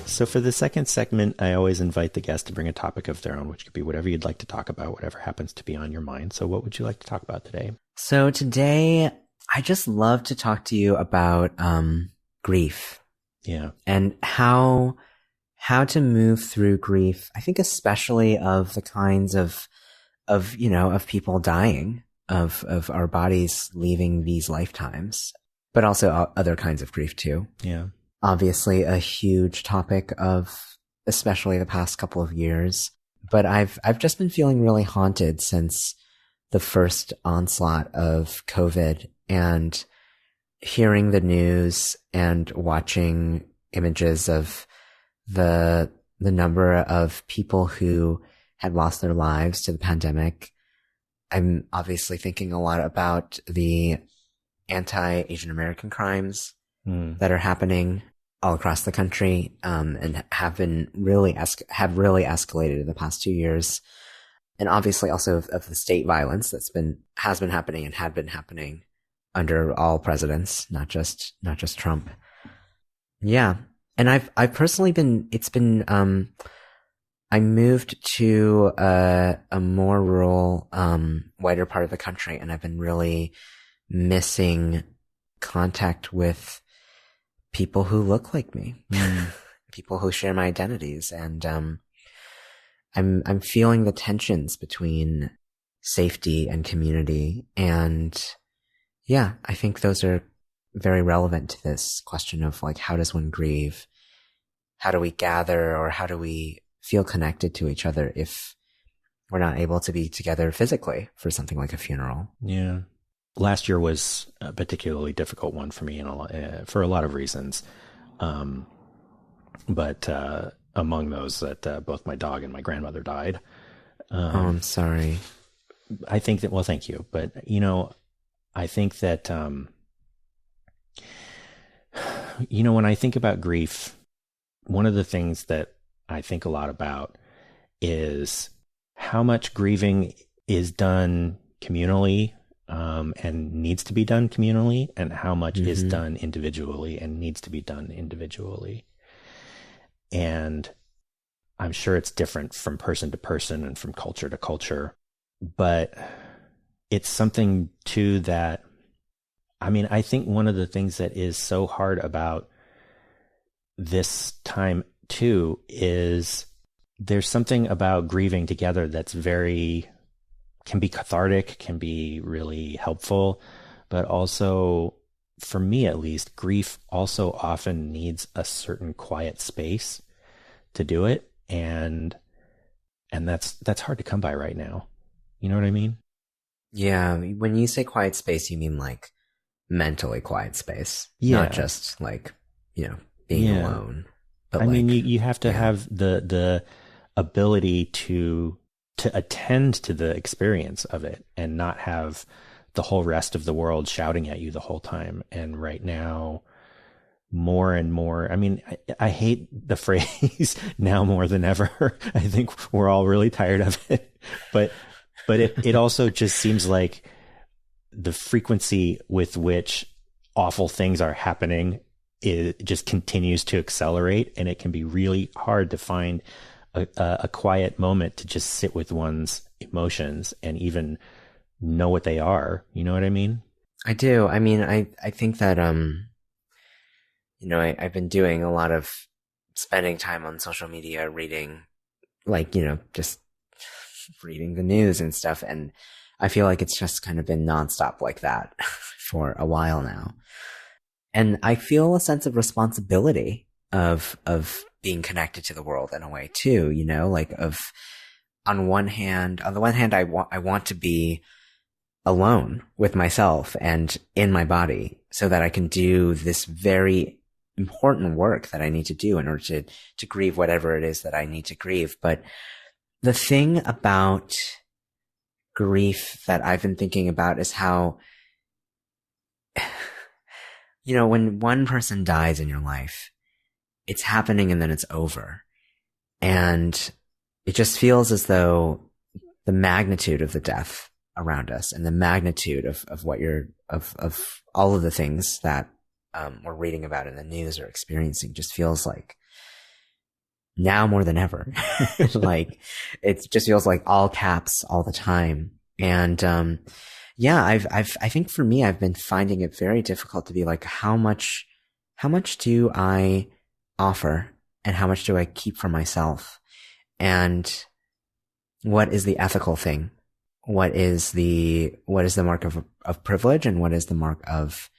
So for the second segment, I always invite the guest to bring a topic of their own, which could be whatever you'd like to talk about, whatever happens to be on your mind. So what would you like to talk about today?
So today, I just love to talk to you about grief.
Yeah. And
how to move through grief. I think especially of the kinds of people dying, of our bodies leaving these lifetimes, but also other kinds of grief too.
Yeah.
Obviously a huge topic of especially the past couple of years, but I've just been feeling really haunted since the first onslaught of COVID, and hearing the news and watching images of the number of people who had lost their lives to the pandemic. I'm obviously thinking a lot about the anti-Asian American crimes that are happening all across the country, and have really escalated in the past 2 years. And obviously also of the state violence has been happening and had been happening under all presidents, not just Trump. Yeah. And I've personally I moved to a more rural, whiter part of the country, and I've been really missing contact with people who look like me, people who share my identities. And I'm feeling the tensions between safety and community. And yeah, I think those are very relevant to this question of like, how does one grieve? How do we gather, or how do we feel connected to each other if we're not able to be together physically for something like a funeral?
Yeah. Last year was a particularly difficult one for me, and for a lot of reasons. But among those that both my dog and my grandmother died.
I'm sorry.
I think that, well, thank you. But, I think that, when I think about grief, one of the things that I think a lot about is how much grieving is done communally, and needs to be done communally, and how much is done individually and needs to be done individually. And I'm sure it's different from person to person and from culture to culture, but it's something too that, I think one of the things that is so hard about this time too is there's something about grieving together that's can be cathartic, can be really helpful, but also, for me at least, grief also often needs a certain quiet space to do it. And that's hard to come by right now. You know what I mean?
Yeah. When you say quiet space, you mean like mentally quiet space,
yeah.
Not just like, being alone. But
you have to have the ability to attend to the experience of it and not have the whole rest of the world shouting at you the whole time. And right now, more and more, I hate the phrase now more than ever. I think we're all really tired of it, but it also just seems like the frequency with which awful things are happening, it just continues to accelerate, and it can be really hard to find a quiet moment to just sit with one's emotions and even know what they are. You know what I mean?
I do. I think that, I've been doing a lot of spending time on social media, reading, like, just reading the news and stuff. And I feel like it's just kind of been nonstop like that for a while now. And I feel a sense of responsibility of being connected to the world in a way too, like on the one hand, I want to be alone with myself and in my body so that I can do this very important work that I need to do in order to grieve whatever it is that I need to grieve. But the thing about grief that I've been thinking about is how, when one person dies in your life, it's happening and then it's over. And it just feels as though the magnitude of the death around us and the magnitude of all of the things that we're reading about in the news or experiencing just feels like now more than ever. Like it just feels like all caps all the time. And I think for me, I've been finding it very difficult to be like, how much do I offer and how much do I keep for myself? And what is the ethical thing? What is the mark of privilege, and what is the mark of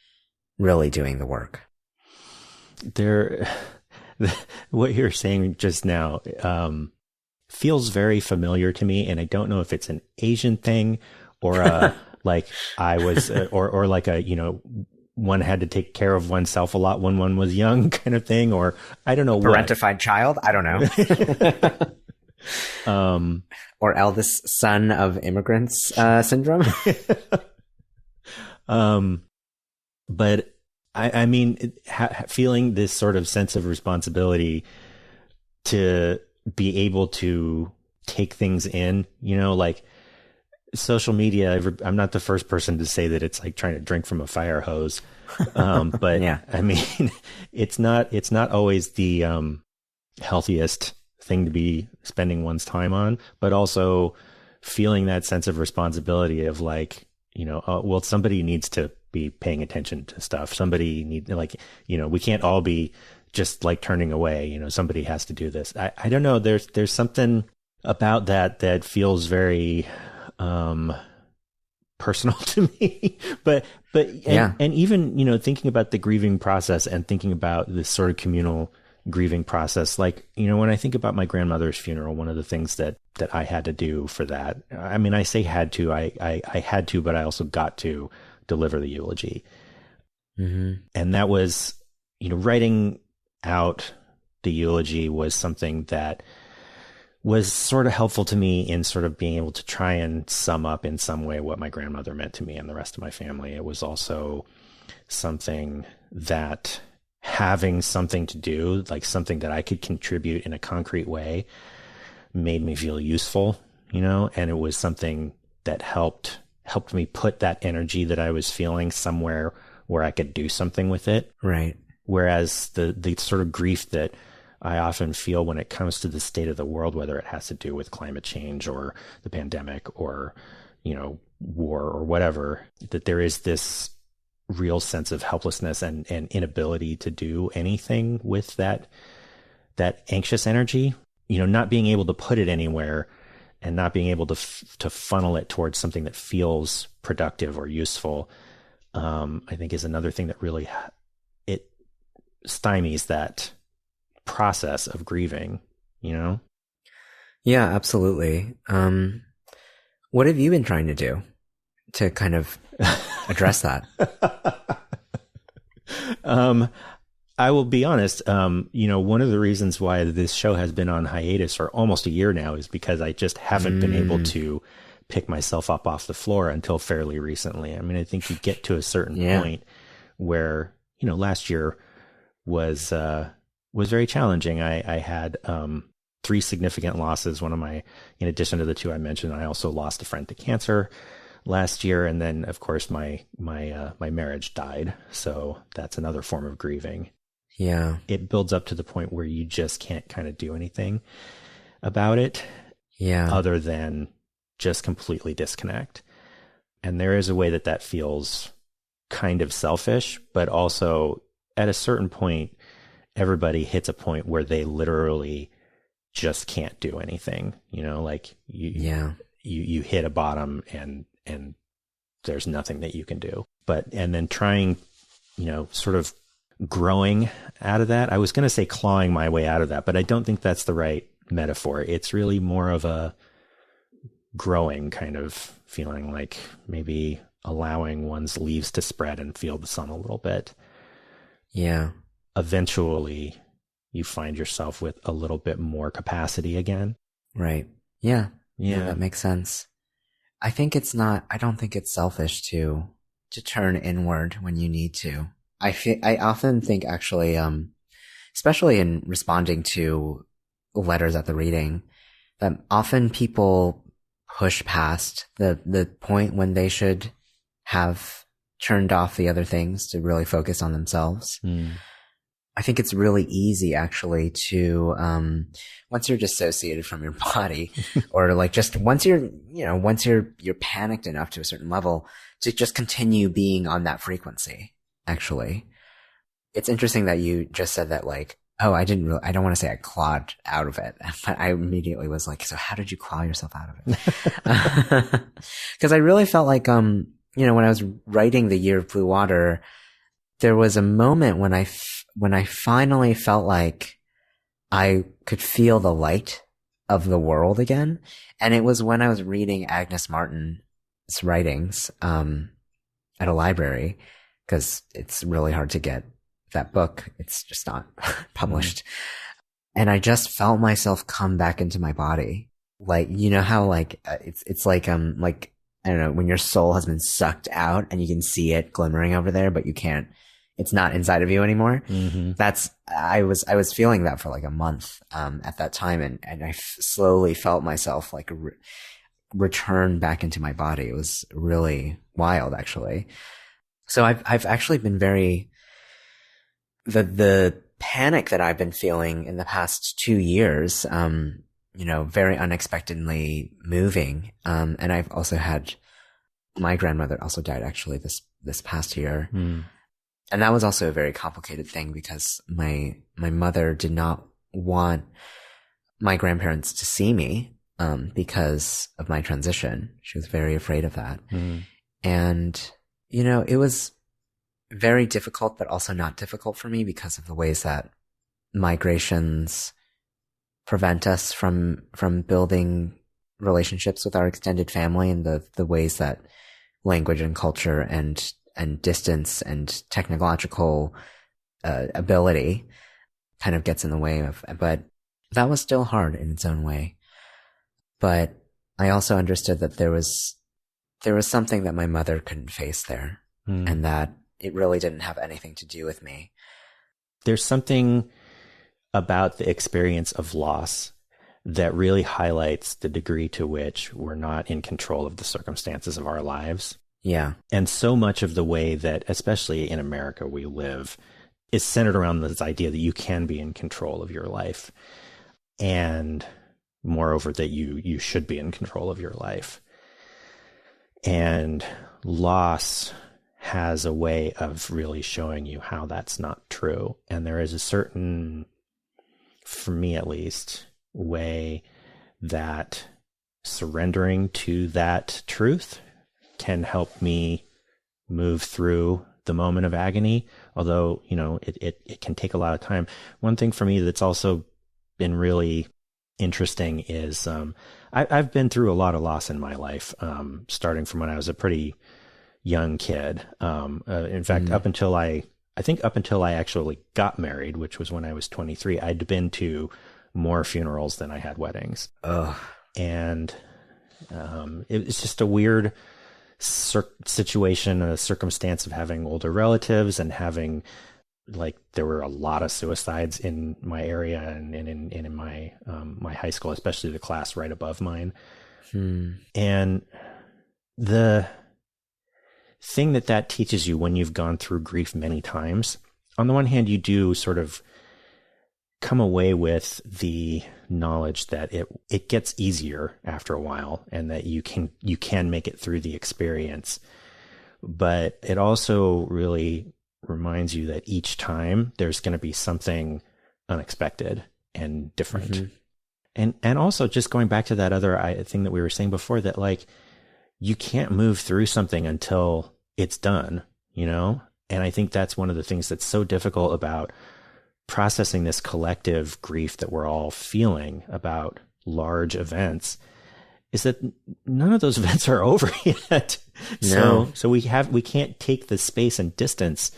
really doing the work?
What you're saying just now feels very familiar to me, and I don't know if it's an Asian thing or like I was or like one had to take care of oneself a lot when one was young kind of thing, or I don't know,
parentified child. I don't know. Or eldest son of immigrants syndrome.
But I mean, feeling this sort of sense of responsibility to be able to take things in, like social media. I'm not the first person to say that it's like trying to drink from a fire hose. But
yeah.
I mean, it's not always the healthiest thing to be spending one's time on, but also feeling that sense of responsibility of like, well, somebody needs to be paying attention to stuff. Somebody we can't all be just like turning away, somebody has to do this. I don't know. There's something about that feels very, personal to me, but even, thinking about the grieving process and thinking about this sort of communal grieving process, like, when I think about my grandmother's funeral, one of the things that I had to do for that, I mean, I say had to, I had to, but I also got to deliver the eulogy.
Mm-hmm.
And that was, writing out the eulogy was something that was sort of helpful to me in sort of being able to try and sum up in some way what my grandmother meant to me and the rest of my family. It was also something that having something to do, like something that I could contribute in a concrete way, made me feel useful, and it was something that helped me put that energy that I was feeling somewhere where I could do something with it.
Right.
Whereas the sort of grief that I often feel when it comes to the state of the world, whether it has to do with climate change or the pandemic or, war or whatever, that there is this real sense of helplessness and inability to do anything with that anxious energy, not being able to put it anywhere and not being able to funnel it towards something that feels productive or useful, I think is another thing that really, it stymies that process of grieving, Yeah,
absolutely. What have you been trying to do to kind of address that?
I will be honest. One of the reasons why this show has been on hiatus for almost a year now is because I just haven't been able to pick myself up off the floor until fairly recently. I mean, I think you get to a certain point where, last year was very challenging. I had 3 significant losses. In addition to the 2 I mentioned, I also lost a friend to cancer last year. And then of course my marriage died. So that's another form of grieving.
Yeah.
It builds up to the point where you just can't kind of do anything about it.
Yeah.
Other than just completely disconnect. And there is a way that feels kind of selfish, but also at a certain point, everybody hits a point where they literally just can't do anything, like you hit a bottom and there's nothing that you can do. And then trying, sort of growing out of that. I was going to say clawing my way out of that, but I don't think that's the right metaphor. It's really more of a growing kind of feeling, like maybe allowing one's leaves to spread and feel the sun a little bit.
Yeah.
Eventually you find yourself with a little bit more capacity again.
Right. Yeah.
Yeah.
That makes sense. I don't think it's selfish to turn inward when you need to. I often think actually, especially in responding to letters at the reading, that often people push past the point when they should have turned off the other things to really focus on themselves. I think it's really easy actually to, once you're dissociated from your body or like just once you're panicked enough to a certain level to just continue being on that frequency. Actually, it's interesting that you just said that, like, oh, I don't want to say I clawed out of it, but I immediately was like, so how did you claw yourself out of it? Cause I really felt like, when I was writing The Year of Blue Water, there was a moment when I finally felt like I could feel the light of the world again. And it was when I was reading Agnes Martin's writings, at a library, because it's really hard to get that book. It's just not published. And I just felt myself come back into my body. Like, how like, it's like, I don't know, when your soul has been sucked out and you can see it glimmering over there, but you can't, it's not inside of you anymore. I was feeling that for like a month, at that time. And I slowly felt myself like return back into my body. It was really wild, actually. So I've actually been the panic that I've been feeling in the past 2 years, very unexpectedly moving. And I've also had, my grandmother also died actually this past year. And that was also a very complicated thing because my mother did not want my grandparents to see me, because of my transition. She was very afraid of that. And, it was very difficult, but also not difficult for me because of the ways that migrations prevent us from building relationships with our extended family, and the ways that language and culture and distance and technological ability kind of gets in the way of. But that was still hard in its own way. But I also understood that there was something that my mother couldn't face there, and that it really didn't have anything to do with me.
There's something about the experience of loss that really highlights the degree to which we're not in control of the circumstances of our lives.
Yeah.
And so much of the way that, especially in America, we live is centered around this idea that you can be in control of your life. And moreover, that you should be in control of your life. And loss has a way of really showing you how that's not true. And there is a certain, for me at least, way that surrendering to that truth can help me move through the moment of agony. Although, it can take a lot of time. One thing for me that's also been really interesting is, I've been through a lot of loss in my life, starting from when I was a pretty young kid. In fact, up until I actually got married, which was when I was 23, I'd been to more funerals than I had weddings. And it's just a weird situation, a circumstance of having older relatives and having, like, there were a lot of suicides in my area and in my my high school, especially the class right above mine. And the thing that teaches you when you've gone through grief many times, on the one hand, you do sort of come away with the knowledge that it gets easier after a while, and that you can make it through the experience. But it also really reminds you that each time there's going to be something unexpected and different. Mm-hmm. And also just going back to that other thing that we were saying before, that like, you can't move through something until it's done, you know? And I think that's one of the things that's so difficult about processing this collective grief that we're all feeling about large events, is that none of those events are over yet. No. So we can't take the space and distance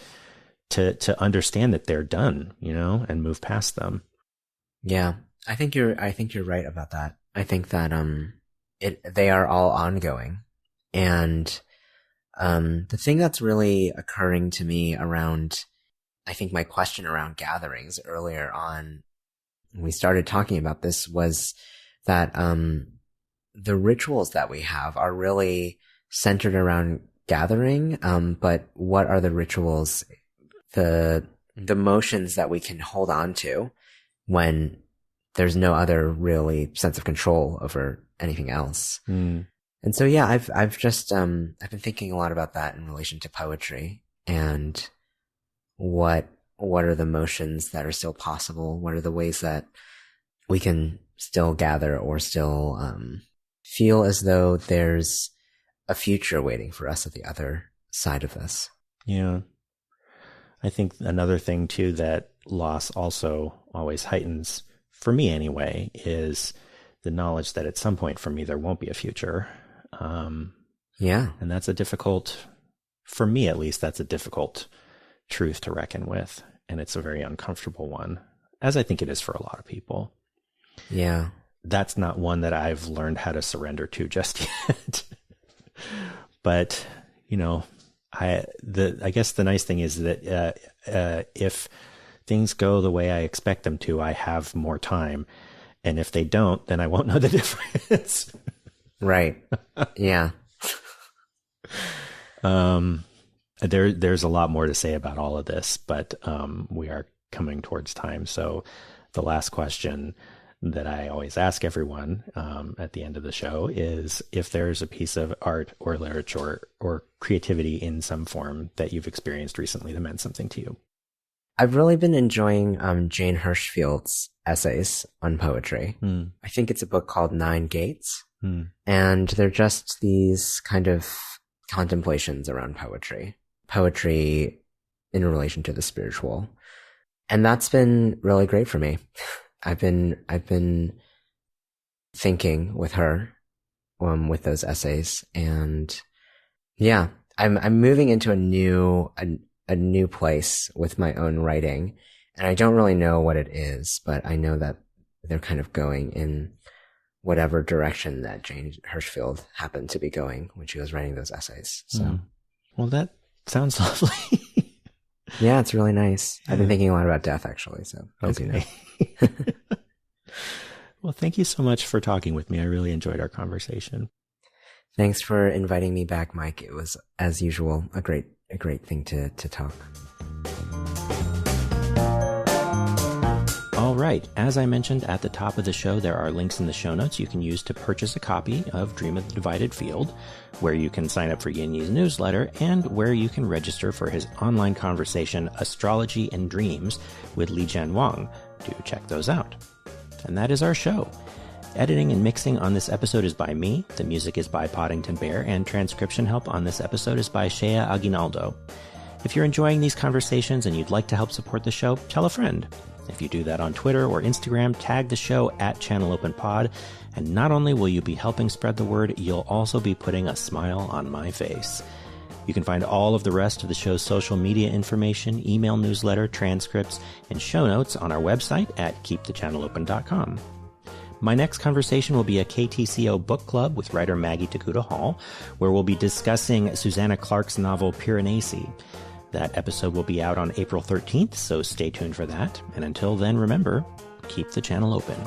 to understand that they're done, you know, and move past them.
Yeah. I think you're right about that. I think that, they are all ongoing. And, the thing that's really occurring to me around, I think my question around gatherings earlier on, when we started talking about this, was that, the rituals that we have are really centered around gathering. But what are the rituals, the motions that we can hold on to when there's no other really sense of control over anything else? Mm. And so, yeah, I've been thinking a lot about that in relation to poetry, and what are the motions that are still possible? What are the ways that we can still gather or still, feel as though there's a future waiting for us at the other side of this?
Yeah. I think another thing too that loss also always heightens, for me anyway, is the knowledge that at some point for me there won't be a future.
Yeah.
And that's for me at least, that's a difficult truth to reckon with. And it's a very uncomfortable one, as I think it is for a lot of people.
Yeah.
That's not one that I've learned how to surrender to just yet. But, you know, I guess the nice thing is that if things go the way I expect them to, I have more time. And if they don't, then I won't know the difference.
Right. Yeah.
There's a lot more to say about all of this, but we are coming towards time. So the last question that I always ask everyone at the end of the show is if there's a piece of art or literature or creativity in some form that you've experienced recently that meant something to you.
I've really been enjoying Jane Hirschfield's essays on poetry. I think it's a book called 9 Gates. And they're just these kind of contemplations around poetry in relation to the spiritual. And that's been really great for me. I've been thinking with her, with those essays, and yeah, I'm moving into a new place with my own writing, and I don't really know what it is, but I know that they're kind of going in whatever direction that Jane Hirschfield happened to be going when she was writing those essays. So,
well, that sounds lovely.
Yeah, it's really nice. I've been thinking a lot about death, actually. So, as you know.
Well, thank you so much for talking with me. I really enjoyed our conversation.
Thanks for inviting me back, Mike. It was, as usual, a great thing to talk.
All right. As I mentioned at the top of the show, there are links in the show notes you can use to purchase a copy of Dream of the Divided Field, where you can sign up for Yanyi's newsletter, and where you can register for his online conversation, Astrology and Dreams, with Li Jian Wang. Do check those out. And that is our show. Editing and mixing on this episode is by me. The music is by Poddington Bear, and transcription help on this episode is by Shea Aguinaldo. If you're enjoying these conversations and you'd like to help support the show, tell a friend. If you do that on Twitter or Instagram, tag the show at ChannelOpenPod, and not only will you be helping spread the word, you'll also be putting a smile on my face. You can find all of the rest of the show's social media information, email newsletter, transcripts, and show notes on our website at keepthechanneleopen.com. My next conversation will be a KTCO book club with writer Maggie Takuta Hall, where we'll be discussing Susanna Clarke's novel Piranesi. That episode will be out on April 13th, so stay tuned for that. And until then, remember, keep the channel open.